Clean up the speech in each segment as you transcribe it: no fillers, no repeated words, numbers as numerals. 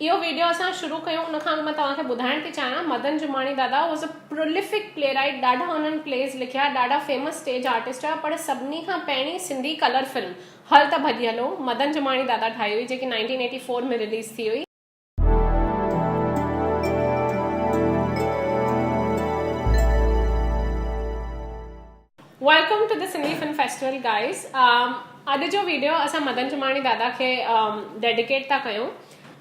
यो वीडियो असां शुरू कयूं उन खां मां तव्हांखे ॿुधाइण थी चाहियां मदन जुमाणी दादा was a prolific play right. ॾाढा हुननि प्लेस लिखिया, ॾाढा फेमस स्टेज आर्टिस्ट हुआ, पर सभिनी खां पहिरीं सिंधी कलर फिल्म हल त भॼी हलो मदन जुमाणी दादा ठाही हुई, जेकी 1984 में रिलीज़ थी हुई। Welcome to the Sindhi film festival guys. अॼु जो वीडियो असां मदन जुमाणी दादा खे डेडिकेट था कयूं।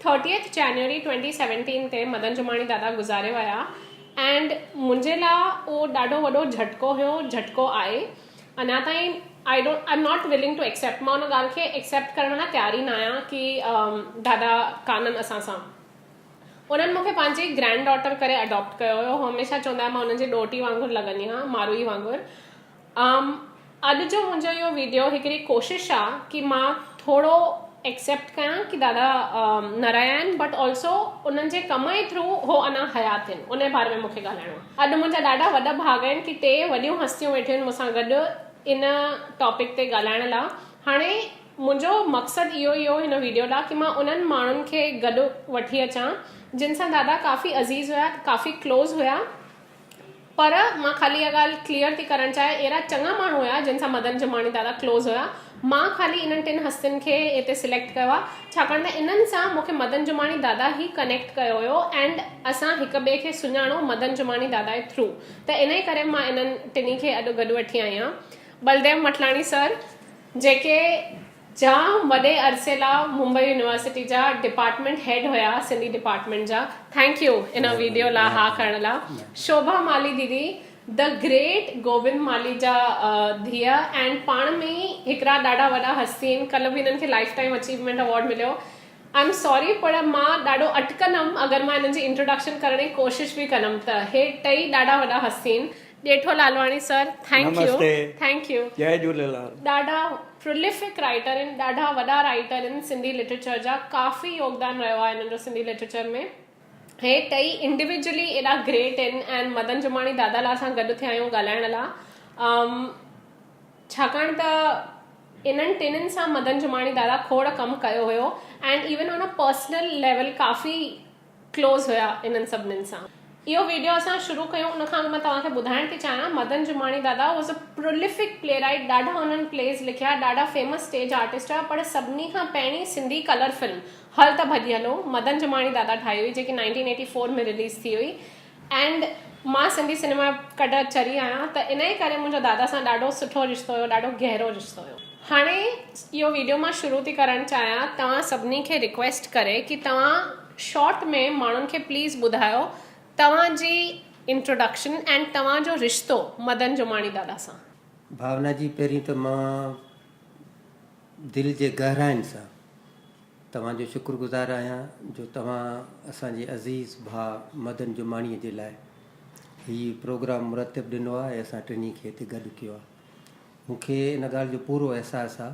30th जनवरी 2017 ते मदन जुमाणी दादा गुज़ारे विया एंड मुंहिंजे लाइ उहो ॾाढो वॾो झटको हुयो, झटको आहे अञा ताईं। I am not willing to accept, मां उन ॻाल्हि खे एक्सेप्ट करण लाइ तयार ई न आहियां कि दादा काननि असां सां। उन्हनि मूंखे पंहिंजी ग्रैंड डॉटर करे अडॉप्ट कयो हुयो। हमेशह चवंदा मां उन्हनि जी ॾोटी वांगुरु लॻंदी आहियां, मारूई वांगुरु। अॼु जो मुंहिंजो इहो वीडियो हिकिड़ी कोशिशि आहे कि मां थोरो एक्सेप्ट कयां कि दादा न रहिया आहिनि, बट ऑल्सो उन्हनि जे कम जे थ्रू हो अञा हयात आहिनि, उन बारे में मूंखे ॻाल्हाइणो आहे। अॼु मुंहिंजा ॾाढा वॾा भाग आहिनि कि 3 वॾियूं हस्तियूं वेठियूं आहिनि मूंसां गॾु इन टॉपिक ते ॻाल्हाइण लाइ। हाणे मुंहिंजो मक़सदु इहो ई हो हिन वीडियो लाइ कि मां उन्हनि माण्हुनि खे गॾु वठी अचां जिन सां दादा काफ़ी अज़ीज़ हुया, काफ़ी क्लोज़ हुया। पर मां ख़ाली इहा ॻाल्हि क्लियर थी करणु चाहियां, अहिड़ा चङा माण्हू हुया जिन सां मदन जुमाणी दादा क्लोज़ हुया। मां ख़ाली इन्हनि 3 हस्तियुनि खे हिते सिलेक्ट कयो आहे छाकाणि त इन्हनि सां मूंखे मदन जुमाणी दादा ई कनेक्ट कयो हुयो एंड असां हिक ॿिए खे सुञाणो मदन जुमाणी दादा जे थ्रू। त इन करे मां इन्हनि 3 खे अॼु गॾु वठी आई आहियां। बलदेव मटलाणी सर, जेके जाम वॾे अरसे लाइ मुंबई यूनिवर्सिटी जा डिपार्टमेंट हेड हुया, सिंधी डिपार्टमेंट जा। थैंक यू इन वीडियो लाइ हा करण लाइ। शोभा माली दीदी, द ग्रेट गोविंद माली जा धीअ एंड पाण में ई हिकिड़ा ॾाढा वॾा हस्ती आहिनि। कल्ह बि हिननि खे लाइफ टाइम अचीवमेंट अवॉर्ड मिलियो। आई एम सॉरी, पर मां ॾाढो अटकंदमि अगरि मां हिननि जी इंट्रोडक्शन करण जी कोशिशि बि कंदमि त हे 3 ॾाढा वॾा हस्ती आहिनि। ॾेठो Lalwani sir, thank you. Thank you. जय झूलेलाल। ॾाढा प्रोलिफिक राइटर आहिनि, ॾाढा वॾा राइटर आहिनि सिंधी लिटरेचर जा, काफ़ी योगदान रहियो आहे हिननि जो सिंधी लिटरेचर में। हे 3 इंडिविजुअली एॾा ग्रेट आहिनि एंड मदन जुमाणी दादा लाइ असां गॾु थिया आहियूं ॻाल्हाइण लाइ, छाकाणि त इन्हनि 3 सां मदन जुमाणी दादा खोड़ कमु कयो हुयो and even on a personal level काफ़ी क्लोज़ हुया इन्हनि सभिनीनि सां। इहो वीडियो असां शुरू कयूं उन खां मां तव्हांखे ॿुधाइण थी चाहियां मदन जुमाणी दादा was a prolific play right. ॾाढा हुननि प्लेस लिखिया, ॾाढा फेमस स्टेज आर्टिस्ट हुआ, पर सभिनी खां पहिरीं सिंधी कलर फिल्म हल त भॼी हलो मदन जुमाणी दादा ठाही हुई, जेकी 1984 में रिलीज़ थी हुई। एंड मां सिंधी सिनेमा कॾहिं चरी आहियां, त इन जे करे मुंहिंजो दादा सां ॾाढो सुठो रिश्तो हुयो, ॾाढो गहरो रिश्तो हुयो। हाणे इहो वीडियो मां शुरू थी करणु चाहियां तव्हां सभिनी खे रिक्वेस्ट करे कि तव्हां शॉर्ट में माण्हुनि खे प्लीज़ ॿुधायो तव्हांजी इंट्रोडक्शन एंड तव्हांजो रिश्तो मदन जुमाणी दादा सां। भावना जी, पहिरीं त मां दिलि जे गहराइनि सां तव्हांजो शुक्रगुज़ार आहियां जो तव्हां असांजे अज़ीज़ भाउ मदन जुमाणीअ जे लाइ हीउ प्रोग्राम मुरतब ॾिनो आहे ऐं असां 3 खे हिते गॾु कयो आहे। मूंखे इन ॻाल्हि जो पूरो अहसासु आहे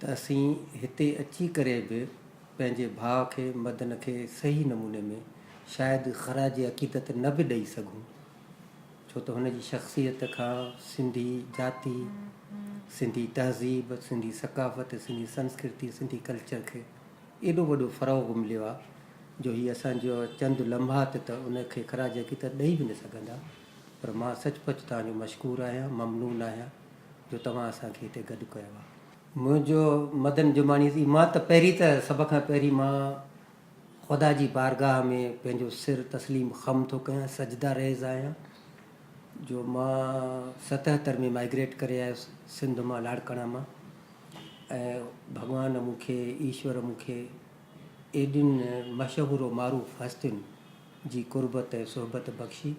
त असीं हिते अची करे बि पंहिंजे भाउ खे मदन खे सही नमूने में शायदि ख़राज अक़ीदत न बि ॾेई सघूं, छो त हुनजी शख़्सियत खां सिंधी जाति, सिंधी तहज़ीब, सिंधी सकाफ़त, सिंधी संस्कृति, सिंधी कल्चर खे एॾो वॾो फ़रोग़ मिलियो आहे जो हीअ असांजो चंद लम्हात त उनखे ख़राज अक़ीदत ॾेई बि न सघंदा। पर मां सचुपचु तव्हांजो मशकूरु आहियां, ममनून आहियां जो तव्हां असांखे हिते गॾु कयो आहे। मुंहिंजो मदन जुमाणी जी, मां त पहिरीं त सभ खां पहिरीं मां ख़ुदा जी बारगाह में पंहिंजो सिर तस्लीम ख़म थो कयां, सजदा रेज़ आहियां जो मां 77 में माइग्रेट करे आयुसि सिंध मां, लाड़काणा मां, ऐं भॻवानु मूंखे, ईश्वर मूंखे एॾियुनि मशहूरु मारूफ़ हस्तियुनि जी कुर्बत ऐं सोहबत बख़्शी।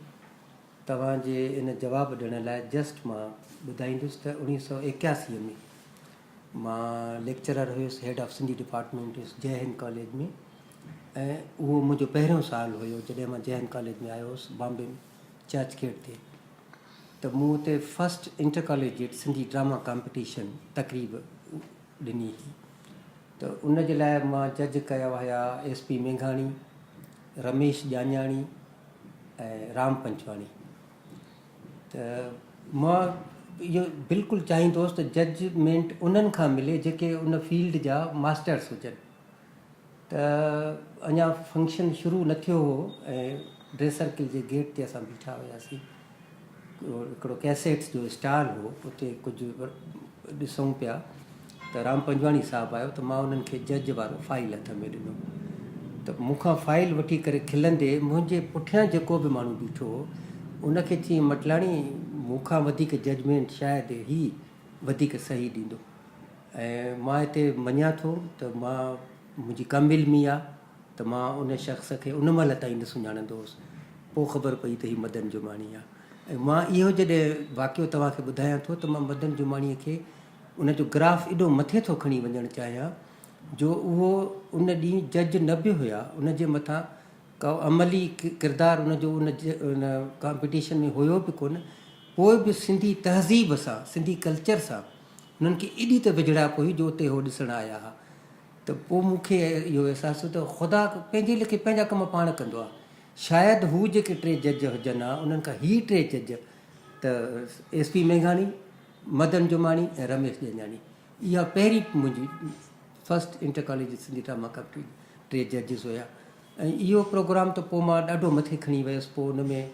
तव्हांजे इन जवाबु ॾियण लाइ जस्ट मां ॿुधाईंदुसि त 1981 में मां लेक्चरर हुयुसि, हेड ऑफ सिंधी डिपार्टमेंट हुयुसि जय हिंद कॉलेज में, ऐं उहो मुंहिंजो पहिरियों साल हुयो जॾहिं मां जय हिंद कॉलेज में आयो हुउसि बॉम्बे में चर्च गेट ते। त मूं हुते first intercollegiate Sindhi drama competition तक़रीब ॾिनी हुई। त उन जे लाइ मां जज कया हुया SP मेघाणी, रमेश ॼाञाणी ऐं राम पंचवाणी। त मां इहो बिल्कुलु चाहींदुसि त जजमेंट उन्हनि खां मिले जेके उन फील्ड जा मास्टर्स हुजनि। त त अञा फंक्शन शुरू न थियो हो ऐं ड्रेस सर्किल जे गेट ते असां बीठा हुयासीं। हिकिड़ो कैसेट्स जो स्टाल हो, उते कुझु ॾिसूं पिया त राम पंजवाणी साहिबु आयो, त मां उन्हनि खे जज वारो फाइल हथ में ॾिनो। त मूंखां फाइल वठी करे खिलंदे मुंहिंजे पुठियां जेको बि माण्हू बीठो हो उनखे चई, मटलाणी मूंखां वधीक जजमेंट शायदि ही वधीक सही ॾींदो। ऐं मां हिते मञा थो त मां मुंहिंजी कम इल्मी आहे त मां उन शख़्स खे उन महिल ताईं न सुञाणंदो हुउसि, पोइ ख़बर पई त हीउ मदन जुमाणी आहे। ऐं मां इहो जॾहिं वाक़ियो तव्हांखे ॿुधायां थो त मां मदन जुमाणीअ खे उनजो ग्राफ एॾो मथे थो खणी वञणु चाहियां जो उहो उन ॾींहुं जज न बि हुया, उनजे मथां का अमली किरदारु उनजो उन कॉम्पिटिशन में हुयो बि कोन, पोइ बि सिंधी तहज़ीब सां, सिंधी कल्चर सां उन्हनि खे एॾी त विझड़ाप हुई जो उते हो ॾिसणु आया हुआ। त पोइ मूंखे इहो अहसासु त ख़ुदा पंहिंजे लेखे पंहिंजा कम पाण कंदो आहे। शायदि हू जेके 3 जज हुजनि हा, उन्हनि खां ही 3 जज त SP मेघाणी, मदन जुमाणी ऐं रमेश ॼञाणी, इहा पहिरीं मुंहिंजी first inter college Sindhi drama company 3 जजिस हुया। ऐं इहो प्रोग्राम त पोइ मां ॾाढो मथे खणी वियुसि। पोइ उन में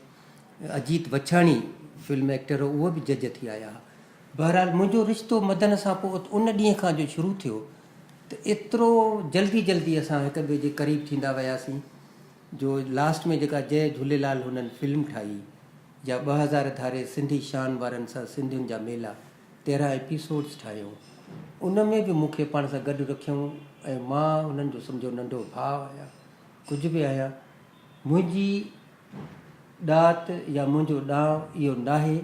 अजीत वछाणी फिल्म एक्टर हो, उहो बि जज थी आया हुआ। बहरहाल मुंहिंजो रिश्तो मदन सां पोइ उन ॾींहं खां जो शुरू थियो त एतिरो जल्दी जल्दी असां हिक ॿिए जे क़रीब थींदा वियासीं जो लास्ट में जेका जय झूलेलाल हुननि फिल्म ठाही, या 2000 धारे सिंधी शान वारनि सां सिंधियुनि जा मेला 13 एपिसोड्स ठाहियूं, उन में बि मूंखे पाण सां गॾु रखियऊं। ऐं मां उन्हनि जो सम्झो नंढो भाउ आहियां, कुझु बि आहियां। मुंहिंजी ॾात या मुंहिंजो ॾांहुं इहो नाहे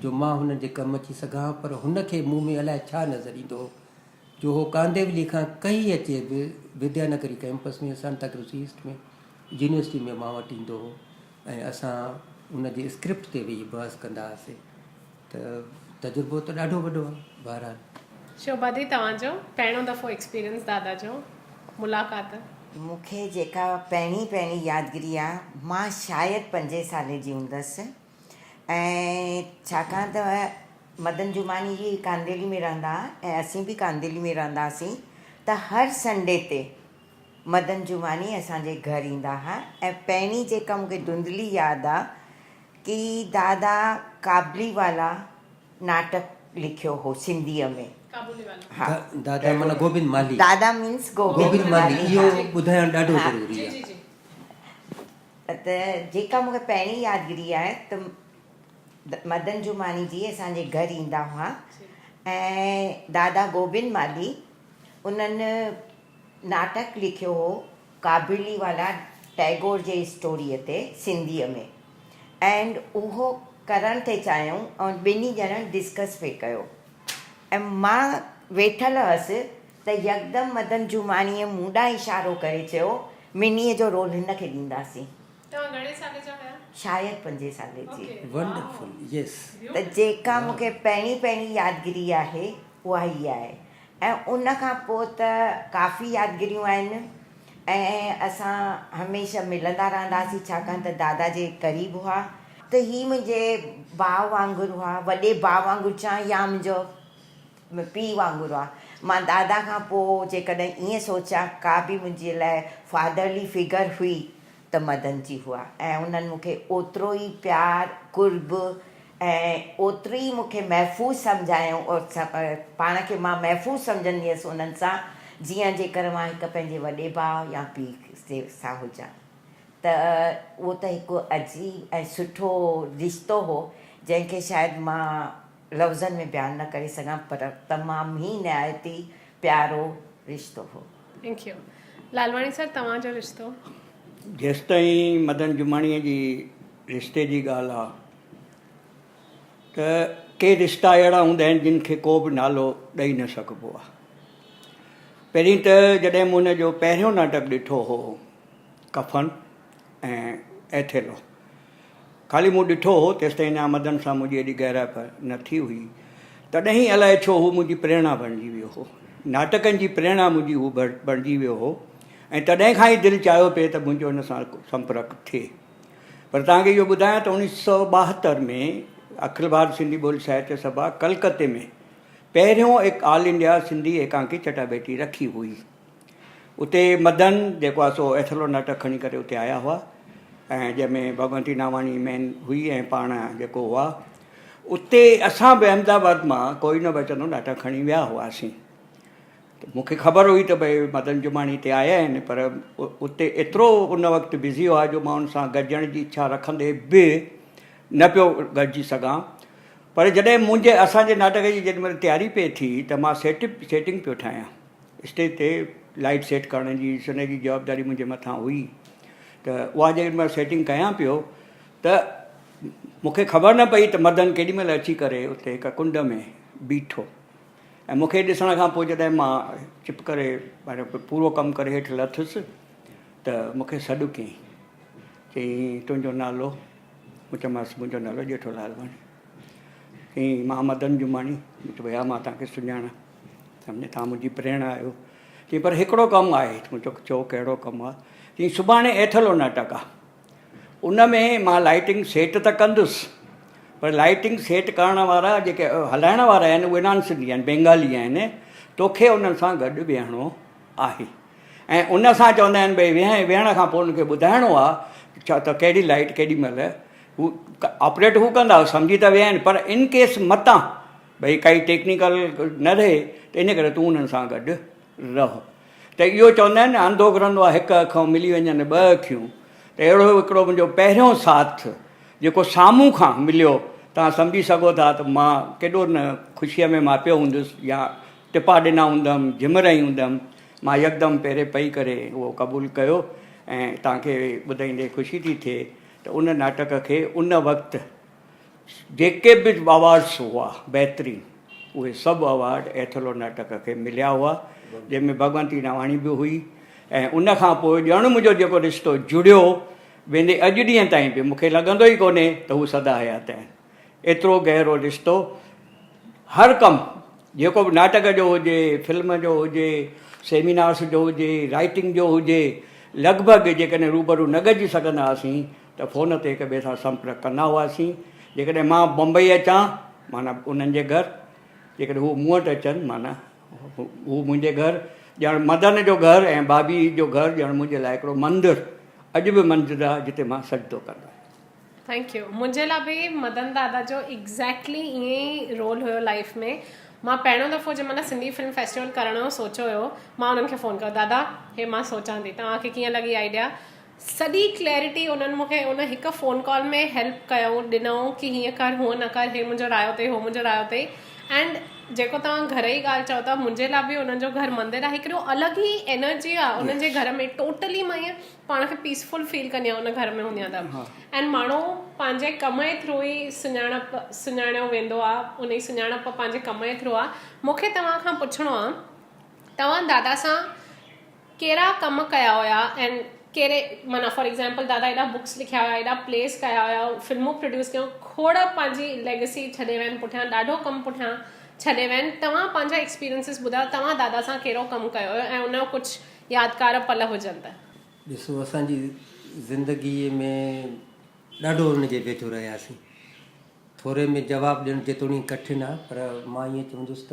जो मां हुननि जे कमु अची सघां, पर हुनखे मूं में अलाए छा नज़र ईंदो हो जो हो कांदेवली खां कई अचे बि विद्यानगरी कैंपस में, सांताक्रूज़ ईस्ट में, यूनिवर्सिटी में मां वटि ईंदो हो ऐं असां उनजे स्क्रिप्ट ते वेही बहस कंदा हुआसीं। त तजुर्बो त ॾाढो वॾो आहे। बहरहाल शोभा दी, तव्हांजो पहिरियों दफ़ो एक्सपीरियंस दादा जो मुलाक़ात? मूंखे जेका पहिरीं यादगिरी आहे, मां शायदि 5 साले जी हूंदसि। ऐं छाकाणि त मदन जुमानी जी कांदेली में रहंदा ऐं असीं बि कांदेली में रहंदासीं, त हर संडे ते मदन जुमानी असांजे घर ईंदा हुआ। ऐं पहिरीं जेका मूंखे धुंधली यादि आहे कि दादा काबली वाला नाटक लिखियो हो सिंधीअ में। हा, दादा माना गोबिंद माली। दादा मीन्स गोबिंद माली। इहो ॿुधाइणु ॾाढो ज़रूरी आहे। त जेका मूंखे पहिरीं यादगिरी आहे त मदन जुमानी जी असांजे घर ईंदा हुआ ऐं दादा गोबिंद माली उन्हनि नाटक लिखियो हो काबुली वाला टैगोर जे स्टोरीअ ते सिंधीअ में। एंड उहो करणु थे चाहियूं ऐं ॿिन्ही ॼणनि डिस्कस पिए कयो। ऐं मां वेठल हुअसि त यकदमि मदन जुमानीअ मूं ॾांहुं इशारो करे चयो, मिनीअ जो रोल हिन खे ॾींदासीं। तव्हां घणे साल जा हुया? शायदि 5 साले जी। वंडरफुल, यस। त जेका मूंखे पहिरीं यादगिरी आहे उहा ई आहे। ऐं उन खां पोइ त काफ़ी यादगिरियूं आहिनि ऐं असां हमेशह मिलंदा रहंदासीं, छाकाणि त दादा जे क़रीब हुआ। त ही मुंहिंजे भाउ वांगुरु हुआ, वॾे भाउ वांगुरु चवां या मुंहिंजो पीउ वांगुरु हुआ। मां दादा खां पोइ जेकॾहिं ईअं सोचियां का बि मुंहिंजे लाइ फादरली फिगर हुई त मदन जी हुआ। ऐं उन्हनि मूंखे ओतिरो ई प्यार कुर्ब ऐं ओतिरी ई मूंखे महफ़ूज़ सम्झायूं और पाण खे मां महफ़ूज़ सम्झंदी हुअसि उन्हनि सां, जीअं जेकर मां हिकु पंहिंजे वॾे भाउ या पीउ सां हुजां। त उहो त हिकु अजीब ऐं सुठो रिश्तो हो जंहिंखे शायदि मां लफ़्ज़नि में बयानु न करे सघां, पर तमामु ई निहायती प्यारो रिश्तो हो। Thank U. लालवाणी सर, तव्हांजो रिश्तो? जेसिताईं मदन जुमाणीअ जी रिश्ते जी ॻाल्हि आहे त के रिश्ता अहिड़ा हूंदा आहिनि जिन खे को बि नालो ॾेई न सघिबो आहे। पहिरीं त जॾहिं मूं हुनजो पहिरियों नाटक ॾिठो हो कफन ऐं एथेलो, ख़ाली मूं ॾिठो हो, तेसिताईं अञा मदन सां मुंहिंजी एॾी गहराप न थी हुई। तॾहिं अलाए छो हू मुंहिंजी प्रेरणा बणिजी वियो हो, नाटकनि जी प्रेरणा मुंहिंजी हू बणिजी वियो हो। ऐं तॾहिं खां ई दिलि चाहियो पिए त मुंहिंजो हुन सां संपर्क थिए। पर तव्हांखे इहो ॿुधायां त 1972 में अखिल भारत सिंधी ॿोली साहित्य सभा कलकत्ते में पहिरियों ऑल इंडिया सिंधी एकांकी चटाभेटी रखी हुई। उते मदन जेको आहे सो एथलो नाटक खणी करे उते आया हुआ ऐं जंहिंमें भगवंती नावाणी मेन हुई ऐं पाण जेको हुआ उते असां बि अहमदाबाद मां कोई न बचंदो नाटक खणी विया हुआसीं। त मूंखे ख़बर हुई त भई मदन जुमाणी हिते आया आहिनि, पर उते एतिरो उन वक़्तु बिज़ी हुआ जो मां उन सां गॾिजण जी इच्छा रखंदे बि न पियो गॾिजी सघां। पर जॾहिं असांजे नाटक जी जेॾीमहिल तयारी पई थी त मां सेटिंग पियो ठाहियां, स्टेज ते लाइट सेट करण जी हुनजी जवाबदारी मुंहिंजे मथां हुई। त उहा जेॾीमहिल सेटिंग कयां पियो त मूंखे ख़बर न पई त मदन केॾीमहिल अची करे उते हिकु कुंड में बीठो ऐं मूंखे ॾिसण खां पोइ जॾहिं मां चिप करे पूरो कमु करे हेठि लथुसि त मूंखे सॾु कयईं, चयईं तुंहिंजो नालो? मूं चयोमांसि मुंहिंजो नालो जेठो लालवाणी। चयईं मां मदन जुमाणी। मूं चयो भई हा मां तव्हांखे सुञाणा, सम्झे तव्हां मुंहिंजी प्रेरणा आहियो। चयईं पर हिकिड़ो कमु आहे। मूं चयो कहिड़ो कमु आहे? चयईं सुभाणे एथलो नाटक आहे, उन में मां लाइटिंग सेट त कंदुसि, पर लाइटिंग सेट करण वारा जेके हलाइण वारा आहिनि उहे नॉन सिंधी आहिनि, बेंगाली आहिनि। तोखे उन्हनि सां गॾु वेहणो आहे ऐं उन सां चवंदा आहिनि भई वेहण खां पोइ उनखे ॿुधाइणो आहे छा त कहिड़ी लाइट केॾी महिल हू ऑपरेट हू कंदा, सम्झी त विया आहिनि, पर इन केस मतां भई काई टेक्निकल न रहे त इन करे तूं उन्हनि सां गॾु रह। त इहो चवंदा आहिनि अंधो घुरंदो आहे हिकु अखियूं मिली वञनि ॿ अखियूं। त अहिड़ो हिकिड़ो मुंहिंजो पहिरियों साथ जेको साम्हूं खां मिलियो, तव्हां सम्झी सघो था त मां केॾो न ख़ुशीअ में मां पियो हूंदुसि या टिपा ॾिना हूंदमि, झिमराई हूंदमि। मां यकदमि पहिरें पई करे उहो क़बूलु कयो ऐं तव्हांखे ॿुधाईंदे ख़ुशी थी थिए त उन नाटक खे उन वक़्तु जेके बि अवार्ड्स हुआ बहितरीन, उहे सभु अवार्ड एथलो नाटक खे मिलिया हुआ, जंहिंमें भगवंती नावाणी बि हुई। ऐं उन खां पोइ ॼण मुंहिंजो जेको रिश्तो जुड़ियो वेंदे अॼु ॾींहं ताईं बि मूंखे लॻंदो ई कोन्हे त हू सदा हयात आहिनि। एतिरो गहिरो रिश्तो, हर कमु जेको बि नाटक जो हुजे, फिल्म जो हुजे, सेमिनार्स जो हुजे, राइटिंग जो हुजे, लॻभॻि जेकॾहिं रूबरू न गॾिजी सघंदा हुआसीं त फ़ोन ते हिक ॿिए सां संपर्क कंदा हुआसीं। जेकॾहिं मां बम्बई अचां माना उन्हनि जे घरु, जेकॾहिं हू मूं वटि अचनि माना हू मुंहिंजे घरु। ॼण मदन जो घरु ऐं भाभी जो घरु ॼण मुंहिंजे लाइ हिकिड़ो मंदरु, अॼु बि मंदरु आहे जिते मां सजदो कंदो आहियां। Thank U. मुंहिंजे लाइ बि मदन दादा जो एग्ज़ैक्टली ईअं ई रोल हुयो लाइफ में। मां पहिरियों दफ़ो जंहिंमहिल सिंधी फिल्म फेस्टिवल करण जो सोचियो हुयो, मां उन्हनि खे फ़ोन कयो, दादा हे मां सोचां थी, तव्हांखे कीअं लॻी आइडिया? सॼी क्लैरिटी उन्हनि मूंखे उन हिकु फ़ोन कॉल में हेल्प कयो, ॾिनऊं कि हीअं कर हूअं न कर, हे मुंहिंजो रायो अथई, हो मुंहिंजो रायो अथई। एंड जेको तव्हां घर जी ॻाल्हि चओ था, मुंहिंजे लाइ बि उन्हनि जो घरु मंदरु आहे, हिकिड़ो अलॻि ई एनर्जी आहे उन्हनि जे घर में। टोटली मां ईअं पाण खे पीसफुल फील कंदी आहियां उन घर में हूंदी आहियां त। एंड माण्हू पंहिंजे कम जे थ्रू ई सुञाणियो वेंदो आहे, उन जी सुञाणप पंहिंजे कम जे थ्रू आहे। मूंखे तव्हां खां पुछिणो आहे, तव्हां दादा सां कहिड़ा कम कया हुया ऐं कहिड़े माना फॉर एग्ज़ाम्पल दादा एॾा बुक्स लिखिया हुया, एॾा प्लेस कया हुया, फिल्मूं प्रोड्यूस कयूं, खोड़ पंहिंजी लेगेसी छॾे विया आहिनि पुठियां, ॾाढो कमु पुठियां छॾे विया आहिनि। तव्हां पंहिंजा एक्सपीरियंसिस ॿुधायो, तव्हां दादा सां कहिड़ो कमु कयो हुयो ऐं उनजो कुझु यादगार पल हुजनि त। ॾिसो असांजी ज़िंदगीअ में ॾाढो हुनजे वेझो रहियासीं। थोरे में जवाबु ॾियणु जेतोणीकि कठिन आहे, पर मां ईअं चवंदुसि त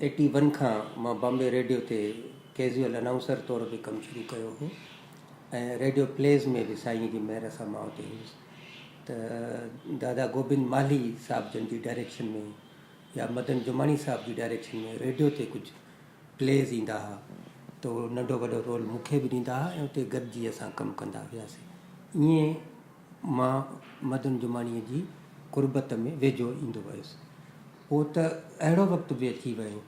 81 खां मां बॉम्बे रेडियो ते कैज़ुअल अनाउंसर तौर ते कमु शुरू कयो हो ऐं रेडियो प्लेज़ में बि साईं जी महिर सां मां हुते हुयुसि। त दादा गोबिंद माली साहिब जन जी डायरेक्शन में या मदन जुमाणी साहिब जी डायरेक्शन में रेडियो ते कुझु प्लेज़ ईंदा हुआ त उहो नंढो वॾो रोल मूंखे बि ॾींदा हुआ ऐं उते गॾिजी असां कमु कंदा हुआसीं। ईअं मां मदन जुमाणीअ जी कुर्बत में वेझो ईंदो वियुसि। पोइ त अहिड़ो वक़्तु बि अची वियो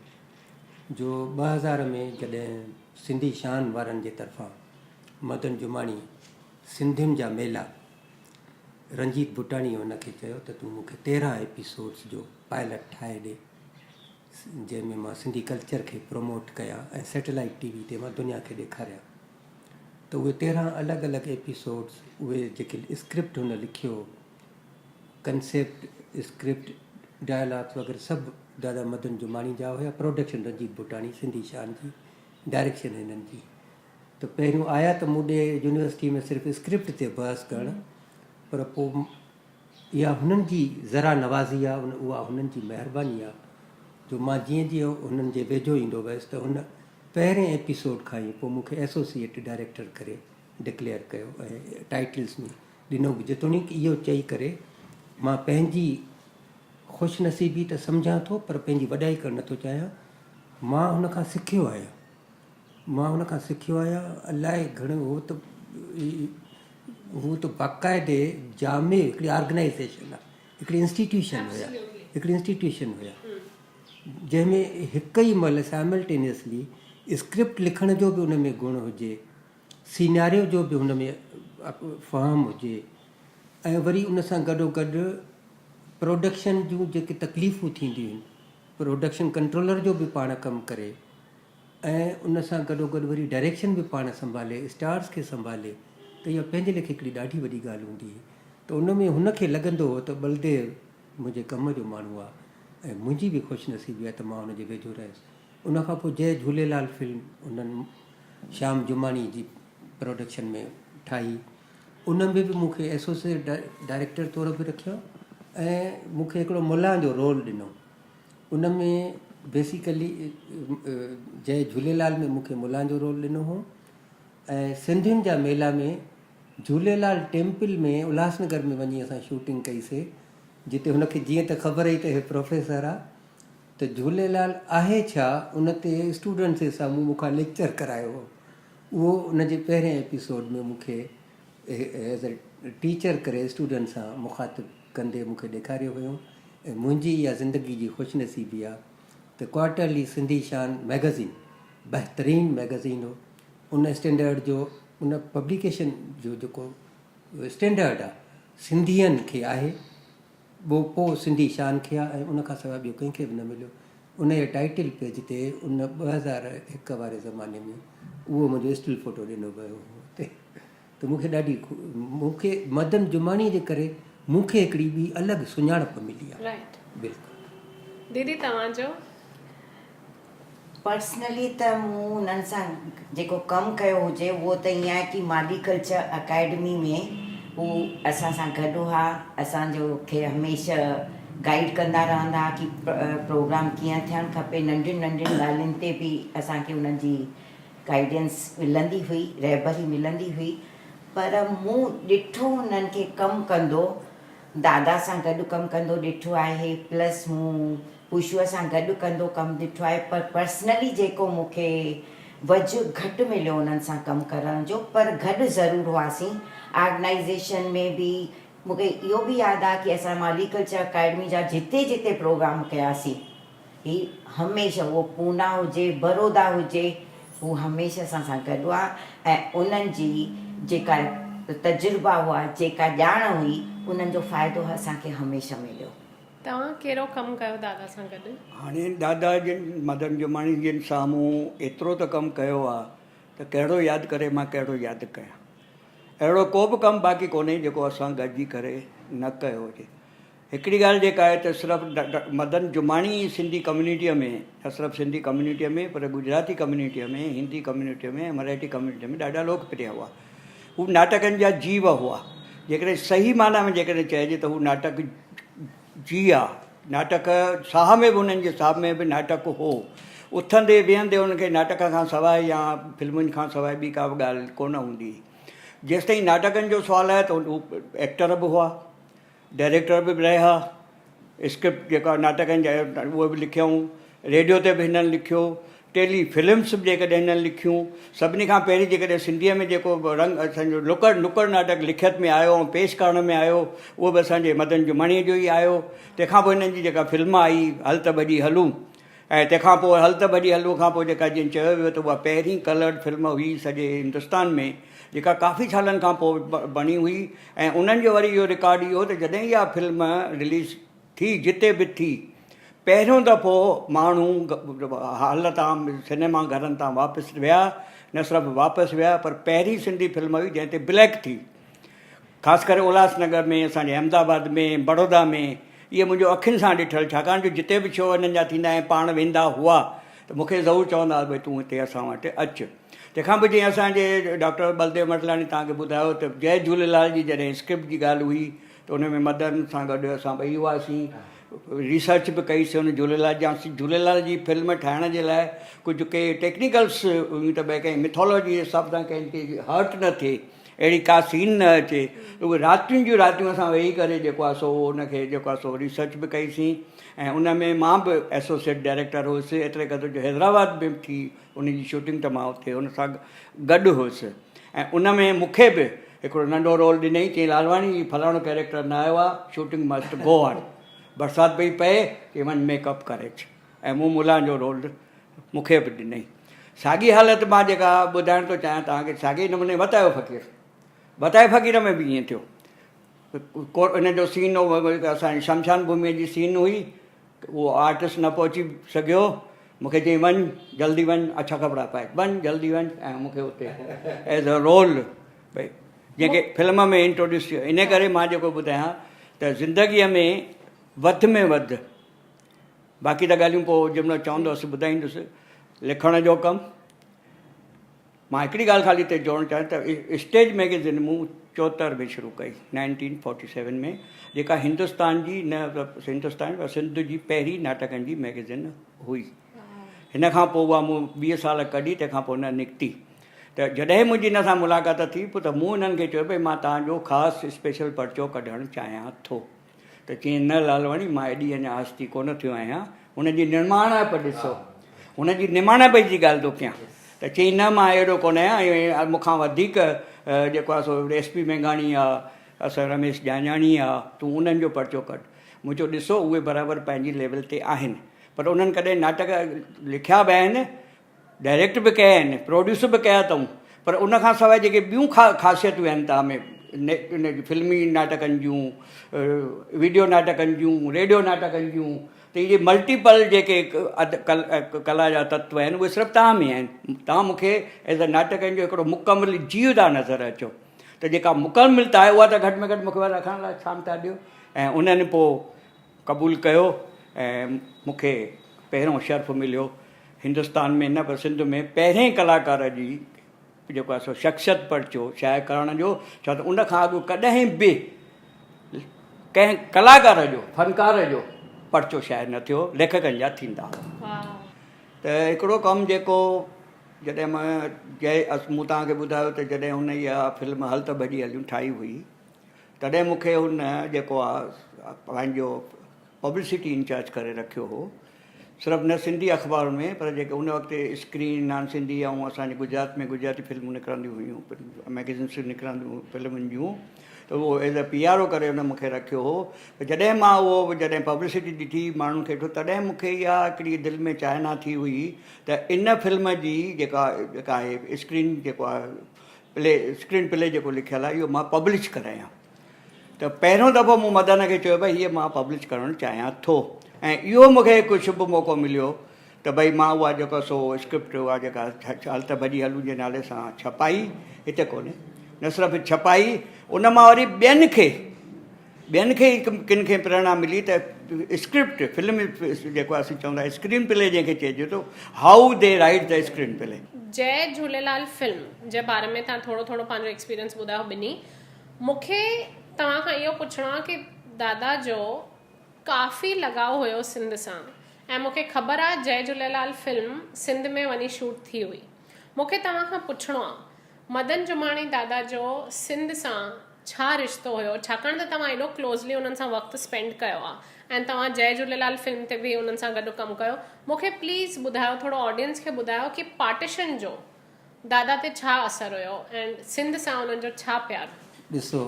जो 2000 में जॾहिं सिंधी शान वारनि जे तरफ़ां मदन जुमाणी सिंधियुनि जा मेला, रंजीत भुटाणी हुनखे चयो त तूं मूंखे 13 एपिसोड्स जो पायलट ठाहे ॾे, जंहिंमें मां सिंधी कल्चर खे प्रमोट कयां ऐं सैटेलाइट टीवी ते मां दुनिया खे ॾेखारियां। त उहे 13 अलॻि अलॻि एपिसोड्स, उहे जेके स्क्रिप्ट हुन लिखियो, कंसेप्ट, स्क्रिप्ट, डायलॉग्स वग़ैरह सभु दादा मदन जुमाणी जा हुया। प्रोडक्शन रंजीत भुटाणी, सिंधी शान जी, डायरेक्शन हिननि जी। त पहिरियों आया त मूं ॾे यूनिवर्सिटी में सिर्फ़ु स्क्रिप्ट ते बहस करणु, पर पोइ इहा हुननि जी ज़रा नवाज़ी आहे, उहा हुननि जी महिरबानी आहे जो मां जीअं जीअं हुननि जे वेझो ईंदो वियुसि त हुन पहिरें एपिसोड खां ई पोइ मूंखे एसोसिएट डायरेक्टर करे डिक्लेयर कयो ऐं टाइटल्स में ॾिनो बि, जेतोणीकि इहो चई करे मां पंहिंजी ख़ुशनसीबी त सम्झां थो पर पंहिंजी वॾाई करणु नथो चाहियां। मां हुन खां सिखियो आहियां अलाए घणो हू त बाक़ाइदे जामे हिकिड़ी ऑर्गेनाइज़ेशन आहे, हिकिड़ी इंस्टीट्यूशन हुया जंहिंमें हिकु ई महिल साइमल्टेनियसली स्क्रिप्ट लिखण जो बि हुन में गुण हुजे, सीनारियो जो बि हुन में फ़हम हुजे, ऐं वरी उन सां गॾोगॾु प्रोडक्शन जूं जेके तकलीफ़ूं थींदियूं आहिनि, प्रोडक्शन कंट्रोलर जो बि पाण कमु करे, ऐं उन सां गॾोगॾु वरी डायरेक्शन बि पाण संभाले, स्टार्स खे संभाले, त इहा पंहिंजे लेखे हिकिड़ी ॾाढी वॾी ॻाल्हि हूंदी हुई। त उन में हुनखे लॻंदो हो त बलदेव मुंहिंजे कम जो माण्हू आहे ऐं मुंहिंजी बि ख़ुशनसीबी आहे त मां हुनजे वेझो रहियुसि। उन खां पोइ जय झूलेलाल फिल्म उन्हनि श्याम जुमाणी जी प्रोडक्शन में ठाही, उन में बि मूंखे एसोसिएट डायरेक्टर तौर बि रखियो ऐं मूंखे हिकिड़ो मुला जो रोल ॾिनो। उन में बेसिकली जय झूलेलाल में मूंखे मुला जो रोल ॾिनो हो ऐं सिंधियुनि जा मेला में झूलेलाल टेम्पल में उल्हासनगर में वञी असां शूटिंग कईसीं, जिते हुनखे जीअं त ख़बर हुई त हे प्रोफेसर आहे, त झूलेलाल आहे छा उन ते स्टूडेंट्स जे साम्हूं मूंखां लेक्चर करायो हो। उहो उनजे पहिरें एपिसोड में मूंखे एज़ अ टीचर करे स्टूडेंट सां मुखातिब कंदे मूंखे ॾेखारियो हुयो। ऐं मुंहिंजी इहा ज़िंदगी जी ख़ुशनसीबी आहे त क्वार्टरली सिंधी शान मैगज़ीन बहितरीनु मैगज़ीन हो, उन स्टैंडर्ड जो उन पब्लिकेशन जो जेको स्टैंडर्ड आहे सिंधियुनि खे आहे, पोइ सिंधी शान खे आहे, ऐं उनखां सवाइ ॿियो कंहिंखे बि न मिलियो। उन जे टाइटल पेज ते उन 2001 वारे ज़माने में उहो मुंहिंजो स्टिल फ़ोटो ॾिनो वियो हो हुते। त मूंखे मदन जुमाणी जे करे मूंखे हिकिड़ी ॿी अलॻि सुञाणप मिली आहे। राइट, बिल्कुलु। दीदी तव्हांजो? पर्सनली त मूं उन्हनि सां जेको कमु कयो हुजे उहो त ईअं आहे कि माली कल्चर अकेडमी में हू असां सां गॾु हुआ, असांजो खे हमेशह गाइड कंदा रहंदा कि प्रोग्राम कीअं थियणु खपे, नंढियुनि नंढियुनि ॻाल्हियुनि ते बि असांखे उन्हनि जी गाइडेंस मिलंदी हुई, रहबरी मिलंदी हुई। पर मूं ॾिठो उन्हनि खे कमु कंदो, दादा सां गॾु कमु कंदो ॾिठो आहे, प्लस मूं पुष्वा सां गॾु कंदो कमु ॾिठो आहे, पर पर्सनली जेको मूंखे वजु घटि मिलियो उन्हनि सां कमु करण जो, पर गॾु ज़रूरु हुआसीं। ऑर्गेनाइज़ेशन में बि मूंखे इहो बि यादि आहे कि असां माली कल्चर अकेडमी जा जिते जिते प्रोग्राम कयासीं, ही हमेशह उहो पूना हुजे, बड़ौदा हुजे, हू हमेशह असां सां गॾु आहे। ऐं उन्हनि जी जेका तजुर्बा हुआ, जेका ॼाण हुई, उन्हनि जो फ़ाइदो असांखे हमेशह मिलियो। तव्हां कहिड़ो कमु कयो दादा सां गॾु? हाणे दादा जिन मदन जुमाणी जिन साम्हूं एतिरो त कमु कयो आहे त कहिड़ो यादि करे मां कहिड़ो यादि कयां। अहिड़ो को बि कमु बाक़ी कोन्हे जेको असां गॾिजी करे न कयो हुजे। हिकिड़ी ॻाल्हि जेका आहे त सिर्फ़ु मदन जुमाणी सिंधी कम्यूनिटीअ में, न सिर्फ़ु सिंधी कम्यूनिटीअ में पर गुजराती कम्यूनिटीअ में, हिंदी कम्यूनिटीअ में, मराठी कम्यूनिटीअ में ॾाढा लोकप्रिय हुआ। हू नाटकनि जा जीव हुआ। जेकॾहिं सही माना में जेकॾहिं चइजे त हू नाटक जी आहे, नाटक साह में बि उन्हनि जे साह में बि नाटक हो। उथंदे वेहंदे उनखे नाटक खां सवाइ या फिल्मुनि खां सवाइ ॿी का बि ॻाल्हि कोन हूंदी। जेसि ताईं नाटकनि जो सुवालु आहे त हू एक्टर बि हुआ, डायरेक्टर बि रहिया, स्क्रिप्ट जेका नाटकनि जा उहे बि लिखियऊं, रेडियो ते बि हिननि लिखियो, टेली फिल्म्स बि जेकॾहिं हिननि लिखियूं। सभिनी खां पहिरीं जेकॾहिं सिंधीअ में जेको रंग असांजो नुकड़ नाटक लिखियत में आयो ऐं पेश करण में आयो, उहो बि असांजे मदन जुमाणीअ जो ई आयो। तंहिंखां पोइ हिननि जी जेका फिल्म आई हल त भॼी हलूं, ऐं तंहिंखां पोइ हल त भॼी हलूं खां पोइ जेका जीअं चयो वियो त उहा पहिरीं कलर्ड फिल्म हुई सॼे हिंदुस्तान में, जेका काफ़ी सालनि खां पोइ बणी हुई। ऐं उन्हनि जो वरी इहो रिकॉर्ड इहो त जॾहिं इहा फिल्म रिलीज़ थी जिते बि थी, पहिरियों दफ़ो माण्हू हॉल तां सिनेमा घरनि तां वापसि विया, न सिर्फ़ु वापसि विया पर पहिरीं सिंधी फिल्म हुई जंहिं ते ब्लैक थी। ख़ासि करे उल्हासनगर में, असांजे अहमदाबाद में, बड़ौदा में, इहे मुंहिंजो अखियुनि सां ॾिठल। छाकाणि जो जिते बि शो हिननि जा थींदा ऐं पाण वेंदा हुआ त मूंखे ज़रूरु चवंदा भई तूं हिते असां वटि अचु। तंहिंखां पोइ जीअं असांजे डॉक्टर बलदेव मटलाणी तव्हांखे ॿुधायो त जय झूलेलाल जी जॾहिं स्क्रिप्ट जी ॻाल्हि हुई त उन में मदन सां गॾु असां ॿई हुआसीं। रिसर्च बि कईसीं हुन झूलेलाल जा झूलेलाल जी फिल्म ठाहिण जे लाइ कुझु के टेक्निकल्स त भई कंहिं मिथोलॉजी हिसाब सां कंहिंखे हर्ट न थिए, अहिड़ी का सीन न अचे, उहे रातियुनि जूं रातियूं असां वेही करे जेको आहे सो उनखे जेको आहे सो रिसर्च बि कईसीं। ऐं उन में मां बि एसोसिएट डायरेक्टर हुयुसि, एतिरे क़दुरु जो हैदराबाद में थी उनजी शूटिंग त मां उते हुन सां गॾु हुयुसि। ऐं उन में मूंखे बि हिकिड़ो नंढो रोल ॾिनई, चई लालवाणी फलाणो कैरेक्टर न आयो आहे, शूटिंग मस्ट गो ऑन, बरसाति पई पए कि वञ मेकअप करे अच, ऐं मूं मुलान जो रोल मूंखे बि ॾिनई। साॻी हालति मां जेका ॿुधाइण थो चाहियां तव्हांखे, साॻे नमूने बतायो फ़क़ीर में बि ईअं थियो। इन जो सीन हो, असांजी शमशान भूमीअ जी सीन हुई, उहो आर्टिस्ट न पहुची सघियो, मूंखे चई वञ जल्दी वञ, अच्छा कपिड़ा पाए वञ जल्दी वञ, ऐं मूंखे उते एज़ अ रोल भई जंहिंखे फिल्म में इंट्रोड्यूस कयो। इन करे मां जेको ॿुधायां त ज़िंदगीअ में वधि में वधि, बाक़ी त ॻाल्हियूं पोइ जंहिंमहिल चवंदुसि ॿुधाईंदुसि, लिखण जो कमु। मां हिकिड़ी ॻाल्हि ख़ाली हिते जोड़णु चाहियां त स्टेज मैगज़िन मूं 74 में शुरू कई, 1947 में, जेका हिंदुस्तान जी न हिंदुस्तान पर सिंध जी पहिरीं नाटकनि जी मैगज़िन हुई। हिन खां पोइ उहा मूं 20 साल कढी, तंहिंखां पोइ न निकिती। त जॾहिं मुंहिंजी हिन सां मुलाक़ात थी पोइ त मूं हिननि खे चयो भई मां तव्हांजो ख़ासि स्पेशल पर्चो कढणु चाहियां थो। त चई न लालवाणी, मां एॾी अञा हस्ती कोन थियो आहियां, हुनजी निर्माणप ॾिसो, हुनजी निमाणप जी ॻाल्हि थो कयां। त चई न मां अहिड़ो कोन आहियां, मूंखां वधीक जेको आहे सो SP मेघाणी आहे, असां रमेश जाञाणी आहे, तूं उन्हनि जो पर्चो कढ। मूं चयो ॾिसो उहे बराबरि पंहिंजी लेवल ते आहिनि, पर उन्हनि कॾहिं नाटक लिखिया बि आहिनि, डायरेक्ट बि कया आहिनि, प्रोड्यूस बि कया अथऊं, पर उनखां सवाइ जेके ॿियूं ख़ासियतूं आहिनि तव्हां में इन फिल्मी नाटकनि जूं, वीडियो नाटकनि जूं, रेडियो नाटकनि जूं, त इहे मल्टीपल जेके कला जा तत्व आहिनि उहे सिर्फ़ु तव्हां में आहिनि। तव्हां मूंखे एज़ अ नाटकनि जो हिकिड़ो मुकमिल जीव था नज़र अचो, त जेका मुकमिलता आहे उहा त घटि में घटि मूंखे रखण लाइ छाम था ॾियो। ऐं उन्हनि पोइ क़बूलु कयो ऐं मूंखे पहिरियों शर्फ़ मिलियो हिंदुस्तान में न पर सिंध में पहिरें कलाकार जी जेको आहे सो शख़्सियत पर्चो शाया करण जो। छो त उनखां अॻु कॾहिं बि कंहिं कलाकार जो, फ़नकार जो पर्चो शायदि न थियो, लेखकनि जा थींदा। त हिकिड़ो कमु जेको जॾहिं मूं तव्हांखे ॿुधायो त जॾहिं हुन इहा फिल्म हल त भॼी हलियूं ठाही हुई, तॾहिं मूंखे हुन जेको आहे पंहिंजो पब्लिसिटी इंचार्ज करे रखियो हो, सिर्फ़ु न सिंधी अख़बार में पर जेके उन वक़्तु स्क्रीन नॉन सिंधी ऐं असांजे गुजरात में गुजराती फिल्मूं निकिरंदियूं हुयूं, मैगज़िन्स निकिरंदियूं फिल्मुनि जूं, त उहो एज़ अ PRO करे हुन मूंखे रखियो हो। जॾहिं मां उहो जॾहिं पब्लिसिटी ॾिठी माण्हुनि खे ॾिठो, तॾहिं मूंखे इहा हिकिड़ी दिलि में चाहना थी हुई त इन फिल्म जी जेका आहे स्क्रीन जेको आहे स्क्रीन प्ले जेको लिखियलु आहे इहो मां पब्लिश करायां। त पहिरियों दफ़ो मूं मदन खे चयो भई हीअ मां पब्लिश करणु चाहियां थो, ऐं इहो मूंखे हिकु शुभ मौक़ो मिलियो त भई मां उहा जेको सो स्क्रिप्ट उहा जेका हल त भॼी हलूं जे नाले सां छपाई, हिते कोन्हे, न सिर्फ़ु छपाई, उन मां वरी ॿियनि खे किन खे प्रेरणा मिली त स्क्रिप्ट फिल्म जेको असीं चवंदा स्क्रीन प्ले जंहिंखे चइजे थो, how they write the screenplay. जय झूलेलाल फिल्म जे बारे में तव्हां थोरो थोरो पंहिंजो एक्सपीरियंस ॿुधायो ॿिनी। मूंखे तव्हां खां इहो पुछिणो आहे कि दादा जो काफ़ी लॻाव हुयो सिंध सां, ऐं मूंखे ख़बर आहे जय झूलेलाल फिल्म सिंध में वञी शूट थी हुई। मूंखे तव्हां खां पुछिणो आहे मदन जुमाणी दादा जो सिंध सां छा रिश्तो हुयो, छाकाणि त तव्हां एॾो क्लोज़ली उन्हनि सां वक़्तु स्पेंड कयो आहे ऐं तव्हां जय झूलेलाल फिल्म ते बि उन्हनि सां गॾु कमु कयो। मूंखे प्लीज़ ॿुधायो, थोरो ऑडियंस खे ॿुधायो कि पार्टीशन जो दादा ते छा असरु हुयो ऐं सिंध सां उन्हनि जो छा प्यारु। ॾिसो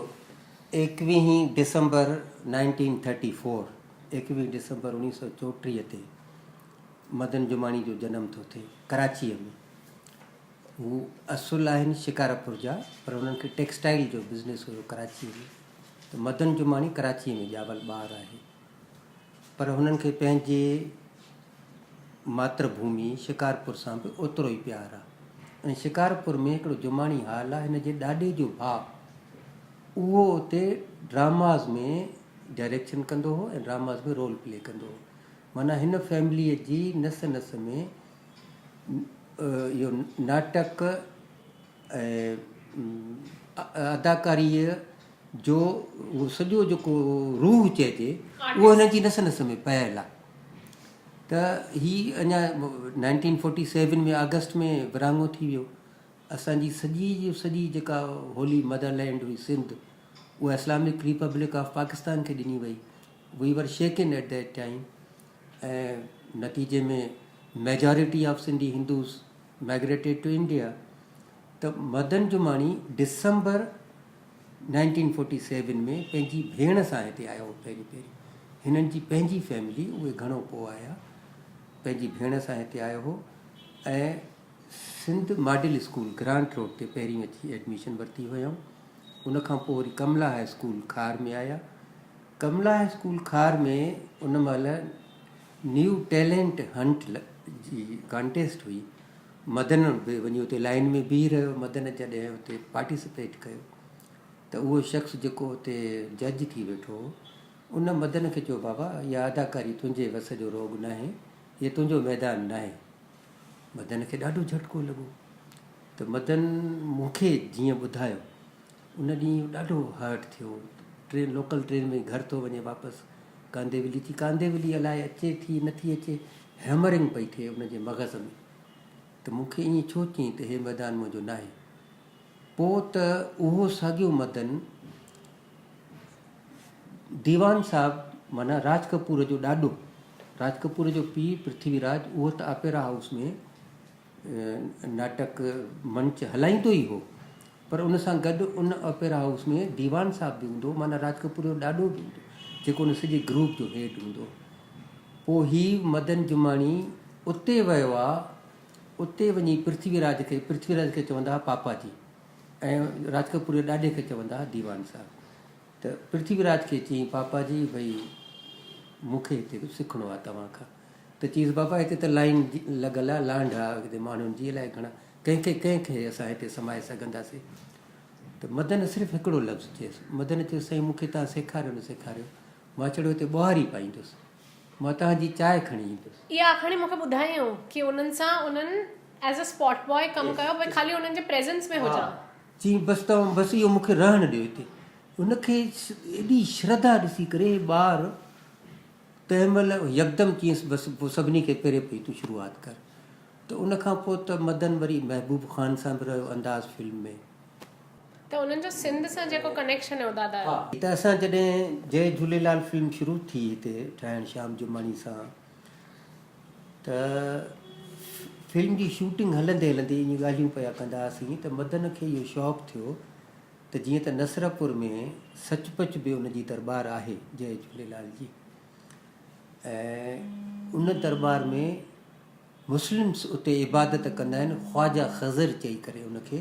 21 डिसंबर 1934, 21 डिसंबर 1934 ते मदन जुमाणी जो जनमु थो थिए कराचीअ में। हू असुलु आहिनि शिकारपुर जा, पर उन्हनि खे टेक्सटाइल जो बिज़नेस हुयो कराचीअ में। त मदन जुमाणी कराचीअ में ॼावल ॿार आहे, पर हुननि खे पंहिंजे मातृभूमि शिकारपुर सां बि ओतिरो ई प्यारु आहे। ऐं शिकारपुर में हिकिड़ो जुमाणी हाल आहे, हिन जे ॾाॾे जो भाउ उहो उते ड्रामाज़ में डायरेक्शन कंदो हो ऐं ड्रामाज़ में रोल प्ले कंदो हो। माना हिन फैमिलीअ जी नस नस में इहो नाटक ऐं अदाकारीअ जो उहो सॼो जेको रूह चइजे उहो हिन जी नस नस में पयल आहे। त हीअ अञा 1947 में अगस्त में विरहाङो थी वियो। असांजी सॼी जेका होली मदरलैंड हुई सिंध, उहा इस्लामिक रिपब्लिक ऑफ पाकिस्तान खे ॾिनी वई। We were shaken at that time. ऐं नतीजे में majority of Sindhi Hindus migrated to India. त मदन जुमाणी डिसंबर 1947 में पंहिंजी भेण सां हिते आयो हो। पहिरीं हिननि जी पंहिंजी फैमिली, उहे घणो पोइ आया, पंहिंजी भेण सां हिते आयो हो। ऐं Sindh model school Grant Road ते पहिरीं अची एडमिशन वरिती हुयऊं। उनखां पोइ वरी कमला हाई स्कूल खार में आया। कमला हाई स्कूल खार में उन महिल न्यू टैलेंट हंट जी कॉन्टेस्ट हुई। मदन बि वञी उते लाइन में बीह रहियो। मदन जॾहिं उते पार्टिसिपेट कयो त उहो शख़्स जेको उते जज थी वेठो हो, उन मदन खे चयो, बाबा इहा अदाकारी तुंहिंजे वस जो रोग न आहे, इहो तुंहिंजो मैदान न आहे। मदन खे ॾाढो झटको लॻो। त मदन मूंखे जीअं ॿुधायो, उन ॾींहुं ॾाढो हर्ट थियो। लोकल ट्रेन में घर थो वञे वापसि, कांदेवली थी, कांदेवली अलाए अचे थी नथी अचे, हैमरिंग पई थिए उनजे मग़ज़ में। त मूंखे ईअं छो चई त हे मैदान मुंहिंजो न आहे। पोइ त उहो साॻियो मदन दीवान साहिबु, माना राज कपूर जो ॾाॾो, राज कपूर जो पीउ पृथ्वीराज, उहो त ऑपेरा हाउस में नाटक मंच हलाईंदो ई हो, पर उन सां गॾु उन ऑपेरा हाउस में दीवान साहिबु बि हूंदो, माना राज कपूर जो ॾाॾो बि हूंदो, जेको उन सॼे ग्रुप जो हेड हूंदो। पोइ ही मदन जुमाणी उते वियो आहे। उते वञी पृथ्वीराज खे चवंदा हुआ पापा जी, ऐं राज कपूर जे ॾाॾे खे चवंदा हुआ दीवान साहिबु। त पृथ्वीराज खे चई, पापा जी भई मूंखे हिते कुझु सिखणो आहे तव्हां खां। त चईसि, बाबा हिते त लाइन लॻल आहे, लांड आहे हिते माण्हुनि जी, अलाए घणा कंहिंखे असां हिते समाए सघंदासीं। त मदन सिर्फ़ु हिकिड़ो लफ़्ज़ चयसि। मदन चयो, साईं मूंखे तव्हां सेखारियो न सेखारियो, मां चढ़ो हिते ॿुहारी पाईंदुसि, मां तव्हांजी चांहि खणी ईंदुसि। इहा आखणी मूंखे ॿुधायूं कि उन्हनि सां उन्हनि एज़ अ स्पॉट बॉय कमु कयो, भई ख़ाली उन्हनि जे प्रेज़ेंस में हुजां। चई बसि इहो मूंखे रहणु ॾियो हिते। उनखे एॾी श्रद्धा ॾिसी करे ॿार तंहिं महिल यकदमि चयसि, बसि पोइ सभिनी खे पहिरें पई तूं शुरूआति कर। त उनखां पोइ त मदन वरी महबूब ख़ान सां बि रहियो अंदाज़ फिल्म में। त उन्हनि जो सिंध सां जेको कनेक्शन हो दादा, त असां जॾहिं जय झूलेलाल फिल्म शुरू थी हिते ठाहिण श्याम जुमाणी सां, त फिल्म जी शूटिंग हलंदे हलंदे ईअं ॻाल्हियूं पिया कंदा हुआसीं त मदन खे इहो शौक़ु थियो त जीअं त नसरपुर में सचपच बि उनजी दरबार आहे जय झूलेलाल जी, ऐं उन दरबार में मुस्लिम्स उते इबादत कंदा आहिनि ख़्वाजा ख़ज़र चई करे उनखे,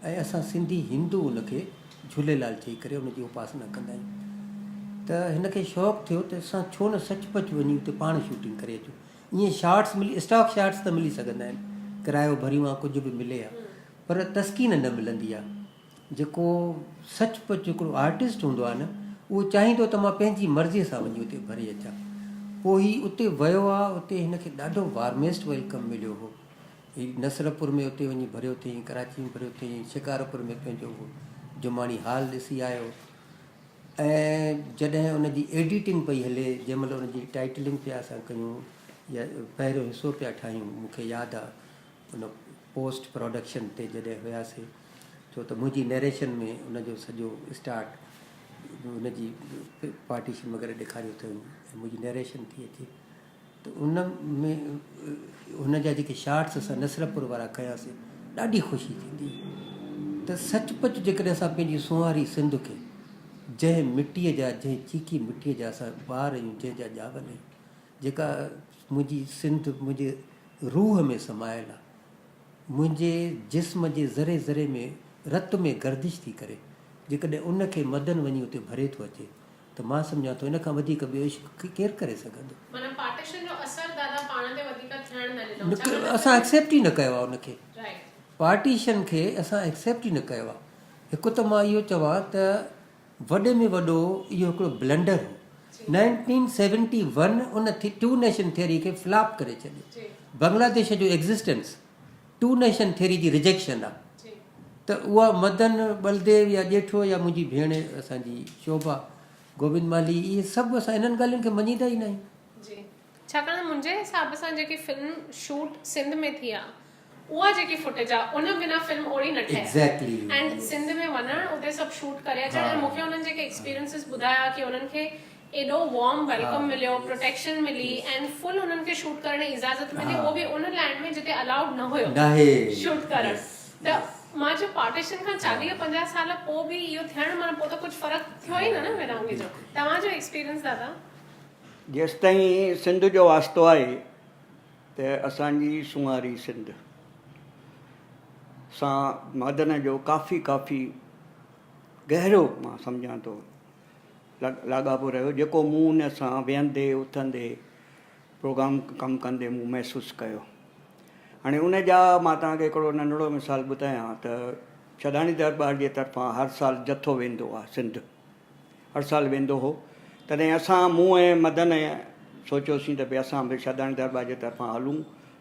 ऐं असां सिंधी हिंदू उनखे झूलेलाल चई करे उनजी उपासना कंदा आहियूं। त हिनखे शौक़ु थियो त असां छो न सचपच वञी उते पाण शूटिंग करे अचूं। ईअं शार्ट्स स्टॉक शार्ट्स त मिली सघंदा आहिनि, किरायो भरियूं आहे, कुझु बि मिले आहे, पर तस्कीन न मिलंदी आहे। जेको सचपच हिकिड़ो आर्टिस्ट हूंदो आहे न, उहो चाहींदो त मां पंहिंजी मर्ज़ीअ सां वञी उते भरे अचां। पोइ ही उते वियो आहे, उते हिनखे ॾाढो वार्मेस्ट वेलकम मिलियो हो। ही नसरपुर में उते वञी भरियो अथई, कराची में भरियो अथई, शिकारपुर में पंहिंजो हो जुमाणी हाल ॾिसी आयो। ऐं जॾहिं उनजी एडिटिंग पई हले, जंहिंमहिल उनजी टाइटलिंग पिया असां कयूं या पहिरियों हिसो पिया ठाहियूं, मूंखे यादि आहे उन पोस्ट प्रोडक्शन ते जॾहिं हुयासीं, छो त मुंहिंजी नरेशन में उनजो सॼो स्टार्ट, उनजी पार्टीशन वग़ैरह ॾेखारियो अथई ऐं मुंहिंजी नरेशन थी अचे, त उन में हुनजा जेके शार्ट्स असां नसरपुर वारा कयासीं, ॾाढी ख़ुशी थींदी। त सचपच जेकॾहिं असां पंहिंजी सुंवारी सिंध खे, जंहिं मिटीअ जा, जंहिं चीकी मिटीअ जा असां ॿार आहियूं, जंहिंजा ॼावल आहियूं, जेका मुंहिंजी सिंध मुंहिंजे रूह में समायल आहे, मुंहिंजे जिस्म जे ज़रे ज़रे में रत में गर्दिश थी करे, जेकॾहिं उनखे मदन वञी उते भरे थो अचे, त मां सम्झां थो इन खां वधीक ॿियो इश्क केरु करे सघंदो। माना पार्टीशन जो असर दादा पाण ते वधीक थियण न ॾिनो, असां एक्सेप्ट ई न कयो आहे उनखे, पार्टीशन खे असां एक्सेप्ट ई न कयो आहे। हिकु त मां इहो चवां त वॾे में वॾो इहो हिकिड़ो ब्लंडर हो। 1971 उन टू नेशन थियरी खे फ्लॉप करे छॾियो। बांग्लादेश जो एग्ज़िस्टेंस टू नेशन थियरी जी रिजेक्शन आहे। त उहा मदन बलदेव या ॼेठो या मुंहिंजी भेण असांजी शोभा गोविंद माली इहे सभु असां इन्हनि ॻाल्हियुनि खे मञींदा ई न आहियूं। जी, छाकाणि मुंहिंजे हिसाब सां जेकी फिल्म शूट सिंध में थी आहे उहा जेकी फुटेज आहे उन बिना फिल्म ओड़ी न ठहे। एग्ज़ैक्टली। एंड सिंध में वञणु उते सभु शूट करे अचणु ऐं मूंखे उन्हनि जेके एक्सपीरियंसिस ॿुधाया कि उन्हनि खे एॾो वॉर्म वेलकम मिलियो, प्रोटेक्शन मिली एंड फुल उन्हनि खे शूट करण जी इजाज़त मिली, उहो बि उन लैंड में जिते अलाउड न हुयो शूट करणु। त मां जो पार्टीशन खां 40-50 साल पोइ बि इहो थियणु माना पोइ त कुझु फ़र्क़ु थियो ई न विरहांगे जो। तव्हांजो एक्सपीरियंस दादा? जेसि ताईं सिंध जो वास्तो आहे त असांजी सुंवारी सिंध सां मदन जो काफ़ी गहरो मां सम्झां थो लाॻापो रहियो, जेको मूं उन सां वेहंदे उथंदे प्रोग्राम कमु कंदे मूं महसूसु कयो। हाणे उन जा मां तव्हांखे हिकिड़ो नंढिड़ो मिसाल ॿुधायां त छॾाणी दरबार जे तरफ़ां हर साल जथो वेंदो आहे सिंध, हर साल वेंदो हो। तॾहिं असां मूं ऐं मदन सोचियोसीं त भई असां बि छॾाणी दरबार जे तरफ़ां हलूं,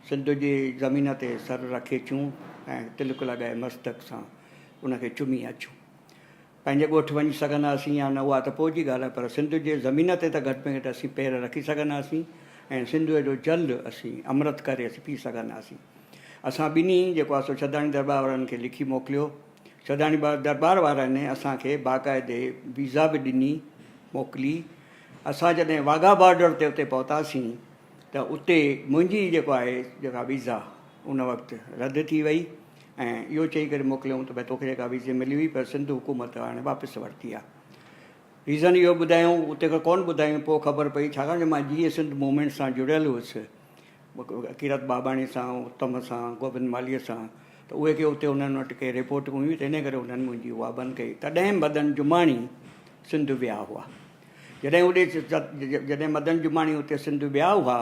सिंध जी ज़मीन ते सर रखे अचूं ऐं तिलक लॻाए मस्तक सां उनखे चुमी अचूं। पंहिंजे ॻोठु वञी सघंदासीं या न उहा त पोइ जी ॻाल्हि आहे, पर सिंध जे ज़मीन ते त घटि में घटि असीं पेर रखी सघंदासीं ऐं सिंध जो जल असीं अमृत करे असीं पी सघंदासीं। असां ॿिन्ही जेको आहे सो छॾाणी दरबार वारनि खे लिखी मोकिलियो। छॾाणी दरबार वारनि असांखे बाक़ाइदे वीज़ा बि ॾिनी मोकिली। असां जॾहिं वाघा बॉर्डर ते उते पहुतासीं त उते मुंहिंजी जेको आहे जेका वीज़ा उन वक़्तु रद्द थी वई ऐं इहो चई करे मोकिलियऊं त भई तोखे जेका वीज़ा मिली हुई पर सिंध हुकूमत हाणे वापसि वरिती आहे। रीज़न इहो ॿुधायूं, उते खां कोन ॿुधायूं, पोइ ख़बर पई छाकाणि मां जीअं सिंध मूवमेंट सां जुड़ियल हुउसि, कीरत बाबाणी सां, उत्तम सां, गोविंद मालीअ सां, त उहे के उते उन्हनि वटि के रिपोर्ट हुयूं त इन करे उन्हनि मुंहिंजी उहा बंदि कई। तॾहिं मदन जुमाणी सिंध विया हुआ। जॾहिं मदन जुमाणी उते सिंध विया हुआ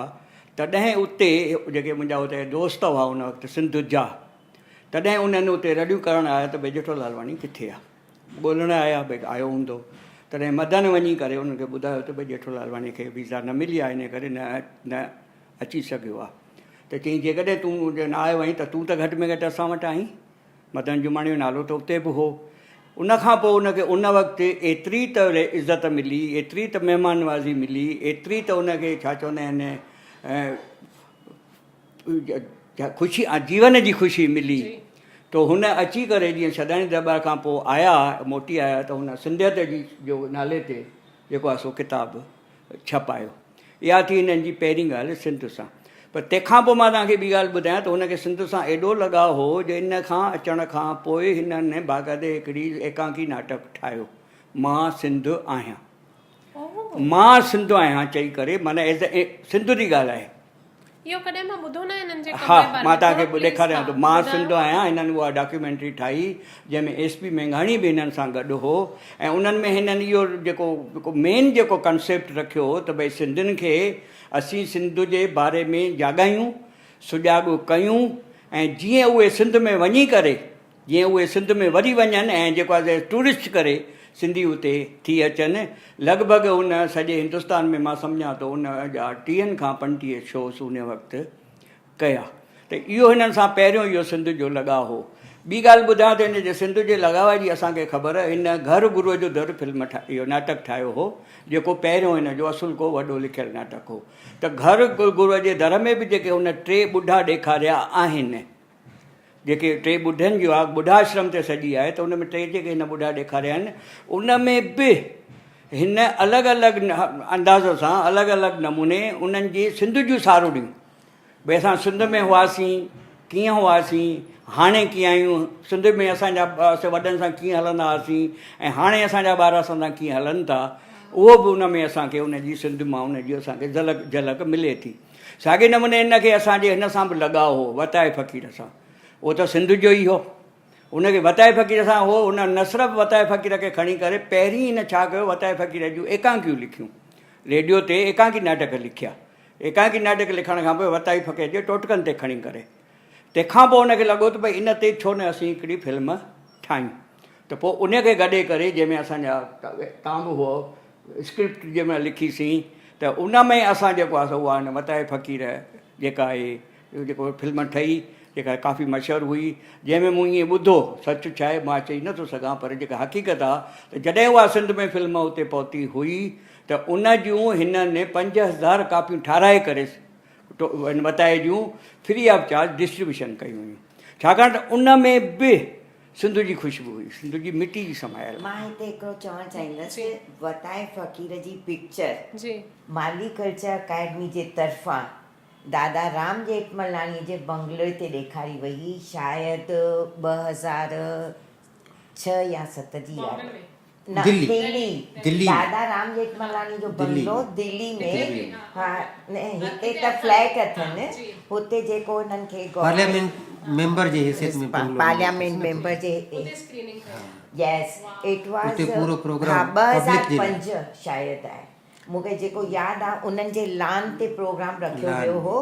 तॾहिं उते जेके मुंहिंजा उते दोस्त हुआ उन वक़्तु सिंध जा, तॾहिं उन्हनि उते रड़ियूं करणु आया त भई ॼेठो लालवाणी किथे आहे, ॻोल्हणु आया भई आयो हूंदो। तॾहिं मदन वञी करे उनखे ॿुधायो त भई ॼेठो लालवाणी खे वीज़ा न मिली आहे, इन करे न अची सघियो आहे। त चई जेकॾहिं तूं न आयो आहीं त तूं त घटि में घटि असां वटि आहीं। मदन जुमाणी जो नालो त उते बि हो। उनखां पोइ उनखे उन वक़्तु एतिरी त इज़त मिली, एतिरी त महिमान नवाज़ी मिली, एतिरी त उनखे छा चवंदा आहिनि ख़ुशी, जीवन जी ख़ुशी मिली। त हुन अची करे जीअं छॾाणी दरबार खां पोइ आया, मोटी आया, त हुन सिंधियत जी जो नाले ते जेको आहे सो किताबु छपायो। इहा थी हिननि जी पहिरीं ॻाल्हि सिंध सां। पर तंहिंखां पोइ मां तव्हांखे ॿी ॻाल्हि ॿुधायां त हुनखे सिंध सां एॾो लॻाव हो जो इन खां अचण खां पोइ हिननि बाक़ाइदे हिकिड़ी एकांकी नाटक ठाहियो, मां सिंध आहियां, मां सिंध आहियां चई करे, माना एज़ ए सिंध जी ॻाल्हि आहे। इहो कॾहिं मां ॿुधो न हिननि जे हा, मां तव्हांखे ॾेखारियां थो, मां सिंध आहियां। हिननि उहा डॉक्यूमेंट्री ठाही जंहिंमें SP मेघाणी बि हिननि सां गॾु हो ऐं उन्हनि में हिननि इहो जेको मेन जेको कंसेप्ट रखियो त भई सिंधियुनि खे असीं सिंध जे बारे में जाॻायूं, सुॼाॻ कयूं ऐं जीअं उहे सिंध में वञी करे, जीअं उहे सिंध में वरी वञनि ऐं जेको आहे टूरिस्ट करे सिंधी उते थी अचनि। लॻभॻि उन सॼे हिंदुस्तान में मां सम्झां थो उन जा 30 खां 35 शोज़ उन वक़्तु कया। त इहो हिननि सां पहिरियों इहो सिंध जो लॻाव हो। ॿी ॻाल्हि ॿुधायां त हिन जे सिंध जे लॻाव जी असांखे ख़बर, हिन घर गुरूअ जो दर फिल्म इहो नाटक ठाहियो हो, जेको पहिरियों हिन जो असुल को वॾो लिखियलु नाटक हो। त घर गुरूअ जे दर में बि जेके हुन 3 ॿुढा ॾेखारिया आहिनि, जेके 3 ॿुढनि जो आहे, ॿुढाश्रम ते सॼी आहे, त उन में 3 जेके हिन ॿुढा ॾेखारिया आहिनि उन में बि हिन अलॻि अलॻि अंदाज़ सां, अलॻि अलॻि नमूने उन्हनि जी सिंध जूं सारूड़ियूं, भई असां सिंध में हुआसीं, कीअं हुआसीं, हाणे कीअं आहियूं, सिंध में असांजा वॾनि सां कीअं हलंदा हुआसीं ऐं हाणे असांजा ॿार असां सां कीअं हलनि था, उहो बि उन में असांखे उनजी सिंध मां उनजी असांखे झलक मिले थी। साॻे नमूने हिनखे असांजे हिन सां बि लॻाव हो, वताए फ़क़ीर सां। उहो त सिंध जो ई हो, उनखे वताए फ़क़ीर सां हो। उन न सिर्फ़ु वताए फ़क़ीर खे खणी करे पहिरीं हिन छा कयो, वताए फ़क़ीर जूं एकांकियूं लिखियूं, रेडियो ते एकांकी नाटक लिखिया। एकांकी नाटक लिखण खां पोइ वताए फ़क़ीर जे टोटकनि ते खणी करे, तंहिंखां पोइ हुनखे लॻो त भई इन ते छो न असीं हिकिड़ी फिल्म ठाहियूं। त पोइ उनखे गॾे करे जंहिंमें असांजा तव्हां बि हुओ, स्क्रिप्ट जंहिंमें लिखीसीं, त उन में असां जेको आहे उहा वताए फ़क़ीर जेका आहे जेको फिल्म ठही, जेका काफ़ी मशहूरु हुई, जंहिंमें मूं ईअं ॿुधो, सच छा आहे मां चई नथो सघां, पर जेका हक़ीक़त आहे त जॾहिं उहा सिंध में फिल्म उते पहुती हुई त उन जूं हिननि 5000 कापियूं ठाराए करे वताए जूं फ्री ऑफ चार्ज डिस्ट्रीब्यूशन कयूं हुयूं, छाकाणि त उन में बि सिंध जी ख़ुशबू हुई, सिंध जी मिटी जी समायल। मां हिते हिकिड़ो चवणु चाहींदसि, वताए फ़क़ीर जी पिक्चर जी माली कल्चर अकेडमी जे तरफ़ां दादा राम जेठमलानी जे बंगले ते ॾेखारी वई हुई, शायदि 2006 या 7 जी याद न, दिल्ली दादा राम जेठमलानी जो बंगलो दिल्ली में, हा हिते त फ्लैट अथनि, हुते जेको हिननि खे पार्लियामेंट मेंबर जे हैसियत में parliament member J Yes it was उते पूरो प्रोग्राम हा पब्लिक जे 2005 शायदि आहे, मूंखे जेको यादि आहे उन्हनि जे लान ते प्रोग्राम रखियो वियो हो,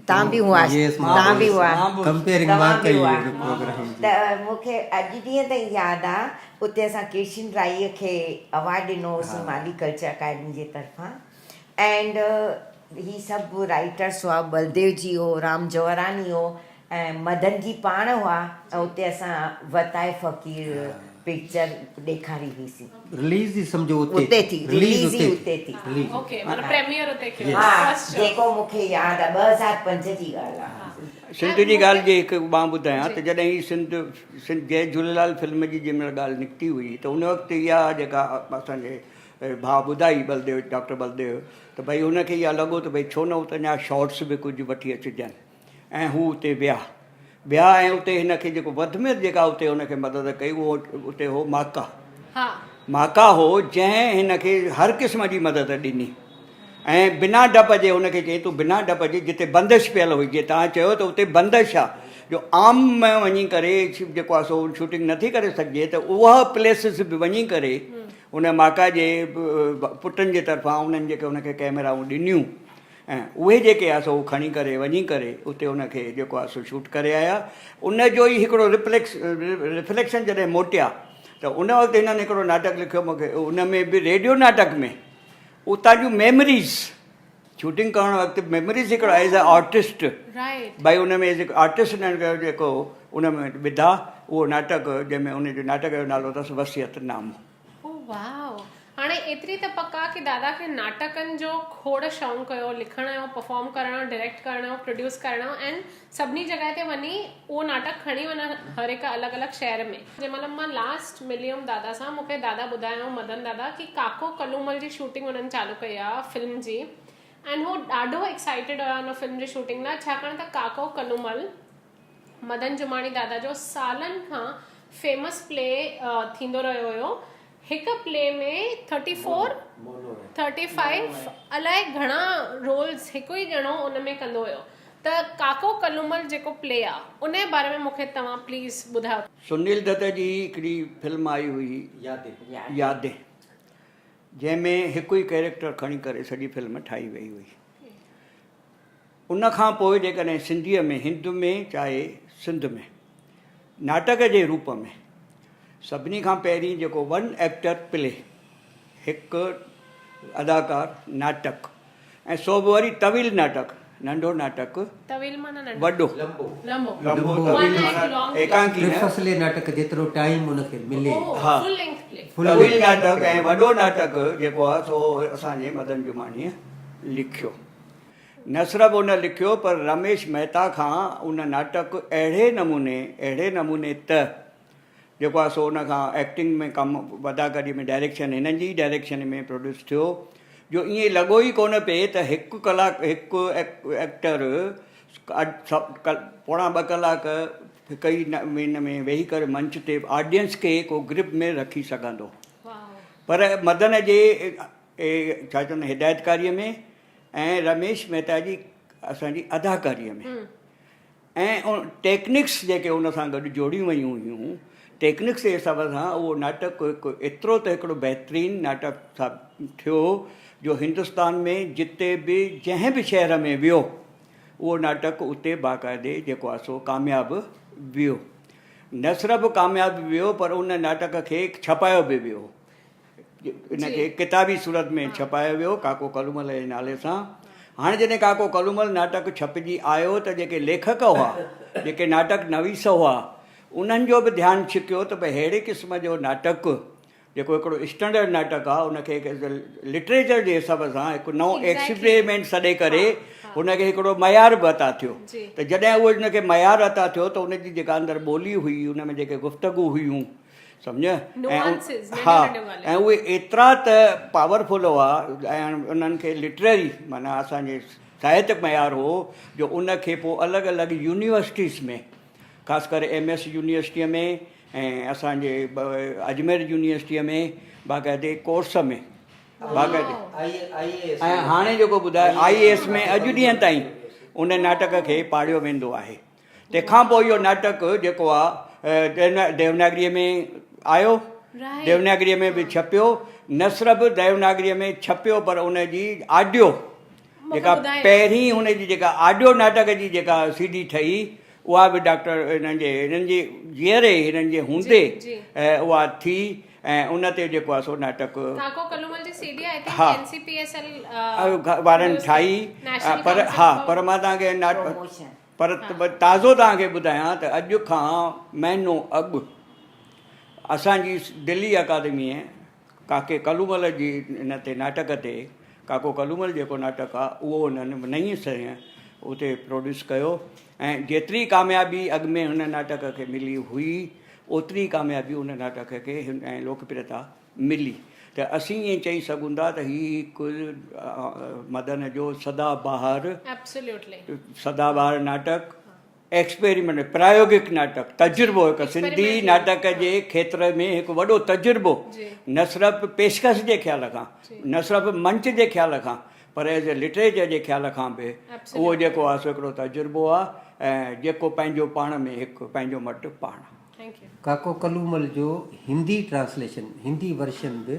तव्हां बि हुआ, तव्हां बि हुआ, कंपेयरिंग मार्क कई प्रोग्राम त मूंखे अॼु ॾींहं ताईं यादि आहे उते असां केशिन राईअ खे अवार्ड ॾिनोसीं माली कल्चर अकेडमी जे तरफ़ां, एंड ही सभु राइटर्स हुआ, बलदेव जी हो, राम जवरानी हो ऐं मदन जी पाण हुआ, ऐं उते असां वताए फ़क़ीर पिक्चर ॾेखारी हुईसीं। रिलीज ही समझो उते थी, रिलीज ही उते थी, ओके, मतलब प्रीमियर उते कयो, हा जेको मूंखे यादि आहे 2005 जी ॻाल्हि आहे। सिंध जी ॻाल्हि जे हिकु मां ॿुधायां त जॾहिं ही सिंध जय झूलेलाल फिल्म जी जंहिंमहिल ॻाल्हि निकिती हुई त उन वक़्तु इहा जेका असांजे भाउ ॿुधाई बलदेव, डॉक्टर बलदेव, त भई हुनखे इहा लॻो त भई छो न उते अञा शॉर्ट्स बि कुझु वठी अचिजनि, ऐं हू उते विया ऐं उते हिनखे जेको वधि में जेका उते हुनखे मदद कई उहो उते हो माका हो, जंहिं हिनखे हर क़िस्म जी मदद ॾिनी ऐं बिना डप जे हुनखे चई तूं बिना डप जे जिते बंदिश पियल हुई, जीअं तव्हां चयो त उते बंदिश आहे जो आम में वञी करे जेको आहे सो शूटिंग नथी करे सघिजे, त उहा प्लेसिस बि वञी करे उन माका जे पुटनि जे तरफ़ां उन्हनि जेके हुनखे कैमराऊं ॾिनियूं ऐं उहे जेके आहे सो खणी करे वञी करे उते हुनखे जेको आहे सो शूट करे आया। उन जो ई हिकिड़ो रिफ्लेक्शन जॾहिं मोटिया त उन वक़्तु हिननि हिकिड़ो नाटक लिखियो मूंखे, उन में बि रेडियो नाटक में उतां जूं मेमरीज़ शूटिंग करण वक़्तु मेमरीज़ हिकिड़ो एज़ अ आर्टिस्ट भई उन में एज़ आर्टिस्ट जेको उन में विधा उहो नाटक, जंहिंमें उनजो नाटक जो नालो अथसि वसियतनामो। हाणे एतिरी त पक्का कि दादा खे नाटकनि जो खोड़ शौक़ु हुयो, लिखण जो, परफॉर्म करण जो, डायरेक्ट करण जो, प्रोड्यूस करण जो, एंड सभिनी जॻह ते वञी उहो नाटक खणी वञण हर हिकु अलॻि अलॻि शहर में। जंहिंमहिल मां लास्ट मिली हुअमि दादा सां, मूंखे दादा ॿुधायो मदन दादा कि काको कल्लूमल जी शूटिंग हुननि चालू कई आहे फिल्म जी, एंड हू ॾाढो एक्साइटेड हुया हुन फिल्म जी शूटिंग लाइ, छाकाणि त काको कल्लूमल मदन जुमाणी दादा जो सालनि खां फेमस प्ले थींदो रहियो हुयो। हिकु प्ले में 34, 35 अलाए घणा रोल्स हिकु ई ॼणो उन में कंदो हुयो। त काको कल्लूमल जेको प्ले आहे उन जे बारे में मूंखे तव्हां प्लीज़ ॿुधायो। सुनील दत्त जी हिकिड़ी फिल्म आई हुई यादें, जंहिंमें हिकु ई कैरेक्टर खणी करे सॼी फिल्म ठाही वई हुई। उन खां पोइ जेकॾहिं सिंधीअ में, हिंद में चाहे सिंध में, नाटक जे रूप में सभिनी खां पहिरीं जेको वन एक्टर प्ले, हिकु अदाकार नाटक, ऐं सो बि वरी तवील नाटक, नंढो नाटक, वॾो एकांकी नाटक जेतिरो टाइम उनखे मिले, हा तवील नाटक ऐं वॾो नाटक जेको आहे सो असांजे मदन जुमाणीअ लिखियो। न सिर्फ़ु उन लिखियो पर रमेश मेहता खां उन नाटक अहिड़े नमूने त जेको आहे सो उन खां एक्टिंग में कमु, अदाकारी में डायरेक्शन, हिननि जी डायरेक्शन में प्रोड्यूस थियो, जो ईअं लॻो ई कोन पिए त हिकु कलाक हिकु एक्टर पोणा 2 कलाक हिकु ई हिन में वेही करे मंच ते ऑडियंस खे को ग्रिप में रखी सघंदो। पर मदन जे छा चवंदा हिदायतकारीअ में ऐं रमेश मेहता जी असांजी अदाकारीअ में ऐं टेक्निक्स जेके उन सां गॾु जोड़ियूं वयूं हुयूं, टेक्निक्स जे हिसाब सां उहो नाटक एतिरो त हिकिड़ो बहितरीनु नाटक थियो जो हिंदुस्तान में जिते बि जंहिं बि शहर में वियो उहो नाटक उते बाक़ाइदे जेको आहे सो कामयाबु वियो। न सिर्फ़ु कामयाबु वियो पर उन नाटक खे छपायो बि वियो, इनखे किताबी सूरत में छपायो वियो काको कल्लूमल जे नाले सां। हाणे जॾहिं काको कलूमल नाटक छपिजी आयो त जेके लेखक हुआ, जेके नाटक नवीस हुआ, उन्हनि जो बि ध्यानु छिकियो त भई अहिड़े क़िस्म जो नाटक जेको हिकिड़ो स्टैंडर्ड नाटक आहे उनखे लिटरेचर जे हिसाब सां हिकु नओं एक्सपेरिमेंट सॾे करे हुनखे हिकिड़ो मयार बि अता थियो। त जॾहिं उहो हुनखे मयार अता थियो त उनजी जेका अंदरि ॿोली हुई, उन में जेके गुफ़्तगू हुयूं, सम्झ, हा, ऐं उहे एतिरा त पावरफुल हुआ ऐं उन्हनि खे लिटरेरी माना असांजे साहित्यक मयार हो जो उनखे पोइ अलॻि अलॻि यूनिवर्सिटीज़ में, ख़ासि करे MS यूनिवर्सिटीअ में ऐं असांजे अजमेर यूनिवर्सिटीअ में बाक़ाइदे कोर्स में बाक़ाइदे, ऐं हाणे जेको ॿुधाए IAS में अॼु ॾींहं ताईं उन नाटक खे पढ़ियो वेंदो आहे। तंहिंखां पोइ इहो नाटक जेको आहे देवनागरीअ में आयो, देवनागरीअ में बि छपियो, न सिर्फ़ु देवनागरीअ में छपियो पर उनजी ऑडियो जेका पहिरीं हुनजी जेका ऑडियो नाटक जी जेका CD ठही उहा बि हिननि जे जीअरे हिननि जे हूंदे उहा थी ऐं उन ते जेको आहे सो नाटक वारनि ठाही। पर हा, पर मां तव्हांखे पर ताज़ो तव्हांखे ॿुधायां त अॼु खां महीनो अॻु असांजी दिल्ली अकादमीअ काके कलूमल जी इन ते नाटक ते काको कलूमल जेको नाटक आहे उहो हुननि नई सह उते प्रोड्यूस कयो ऐं जेतिरी कामयाबी अॻु में हुन नाटक खे मिली हुई ओतिरी कामयाबी हुन नाटक खे ऐं लोकप्रियता मिली। त असीं ईअं चई सघूं था त हीउ हिकु मदन जो सदाबहार नाटक, एक्सपेरिमेंट, प्रायोगिक नाटक, तजुर्बो, हिकु सिंधी नाटक जे खेत्र में हिकु वॾो तजुर्बो, न सिर्फ़ु पेशकश जे ख़्याल खां, न सिर्फ़ु मंच जे ख़्याल खां, पर एज़ ए लिटरेचर जे ख़्याल खां बि उहो जेको आहे सो हिकिड़ो तजुर्बो आहे ऐं जेको पंहिंजो पाण में हिकु पंहिंजो मटु पाण। काको कलूमल जो हिंदी ट्रांसलेशन, हिंदी वर्शन बि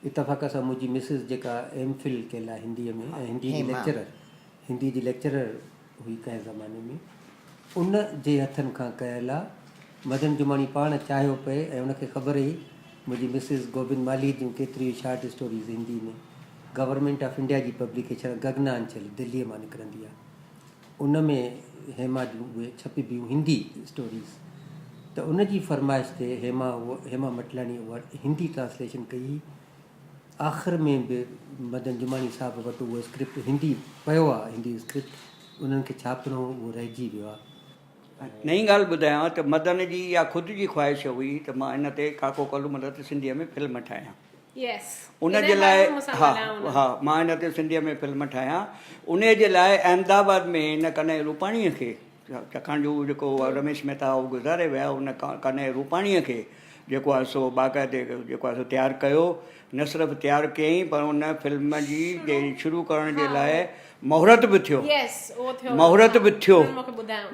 इतफ़ाक़ सां मुंहिंजी मिसिस जेका MPhil कयल आहे हिंदीअ में ऐं हिंदी जी लेक्चरर हुई कंहिं ज़माने में, उन जे हथनि खां कयल आहे। मदन जुमाणी पाण चाहियो पए ऐं उनखे ख़बर हुई मुंहिंजी मिसिस गोबिंद माली जूं केतिरियूं शार्ट स्टोरीज़ हिंदी में गवर्नमेंट ऑफ इंडिया जी पब्लिकेशन गगनांचल दिल्लीअ मां निकिरंदी आहे, उन में हेमा जूं उहे छपिबियूं हिंदी स्टोरीज़। त उनजी फरमाइश ते हेमा मटलाणी उहा हिंदी ट्रांसलेशन कई। आख़िर में बि मदन जुमाणी साहिब वटि उहो स्क्रिप्ट हिंदी पियो आहे, हिंदी स्क्रिप्ट उन्हनि खे छापिणो उहो रहिजी वियो आहे। नई ॻाल्हि ॿुधायां त मदन जी इहा ख़ुदि जी ख़्वाहिश हुई त मां इन ते काको कलूमल ते सिंधीअ में फिल्म ठाहियां। उन जे लाइ हा मां इन ते सिंधीअ में फिल्म ठाहियां। उन जे लाइ अहमदाबाद में हिन कन्हैया रूपाणीअ खे, छाकाणि जो जेको रमेश मेहता उहो गुज़ारे विया, उन कन्हैया रूपाणीअ खे जेको आहे सो बाक़ाइदे जेको आहे सो तयारु कयो। न सिर्फ़ु तयारु कयईं पर उन फिल्म जी शुरू करण जे लाइ मुहूर्त बि थियो।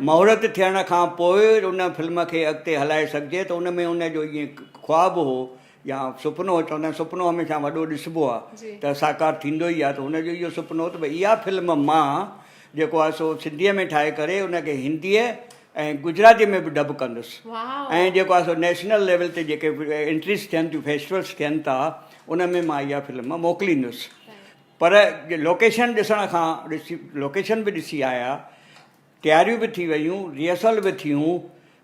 मुहूर्त थियण खां पोइ उन फिल्म खे अॻिते हलाए सघिजे त उन में उनजो ईअं ख्वाबु हो या सुपिनो, चवंदा आहिनि सुपिनो हमेशह वॾो ॾिसबो आहे त साकार थींदो ई आहे। त हुनजो इहो सुपिनो हो त भई इहा फिल्म मां जेको आहे सो सिंधीअ में ठाहे करे उनखे हिंदीअ ऐं गुजरातीअ में बि डब कंदुसि ऐं जेको आहे सो नेशनल लेवल ते जेके एंट्रीस थियनि थियूं, फेस्टिवल्स थियनि था, उन में मां इहा फिल्म मोकिलींदुसि। पर लोकेशन ॾिसण खां लोकेशन बि ॾिसी आया, तयारियूं बि थी वियूं, रिहर्सल बि थियूं,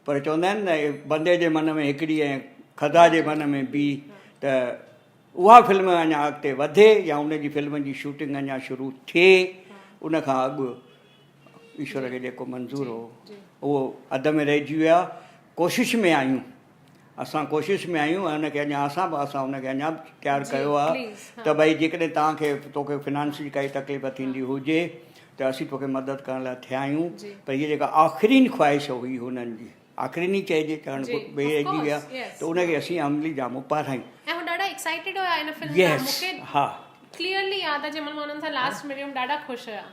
पर चवंदा आहिनि न बंदे जे मन में हिकिड़ी ऐं खदा जे मन में बि, त उहा फिल्म अञा अॻिते वधे या उनजी फिल्म जी शूटिंग अञा शुरू थिए। उन खां अॻु ईश्वर खे जेको मंज़ूर हो उहो अध में रहिजी विया। कोशिश में आहियूं, असां कोशिश में आहियूं ऐं उनखे अञा असां उनखे अञा तयारु कयो आहे त भई जेकॾहिं तोखे फिनांस जी काई तकलीफ़ थींदी हुजे त असीं तोखे मदद करण लाइ थिया आहियूं। पर हीअ जेका आख़िरी ख्वाहिश हुई हुननि जी, आख़िरी चइजे चवण रहिजी विया, त उनखे असीं अमली जामु पारायूं। क्लियरली याद आहे जंहिंमहिल मां उन्हनि सां लास्ट मिलियमि, ॾाढा ख़ुशि हुया।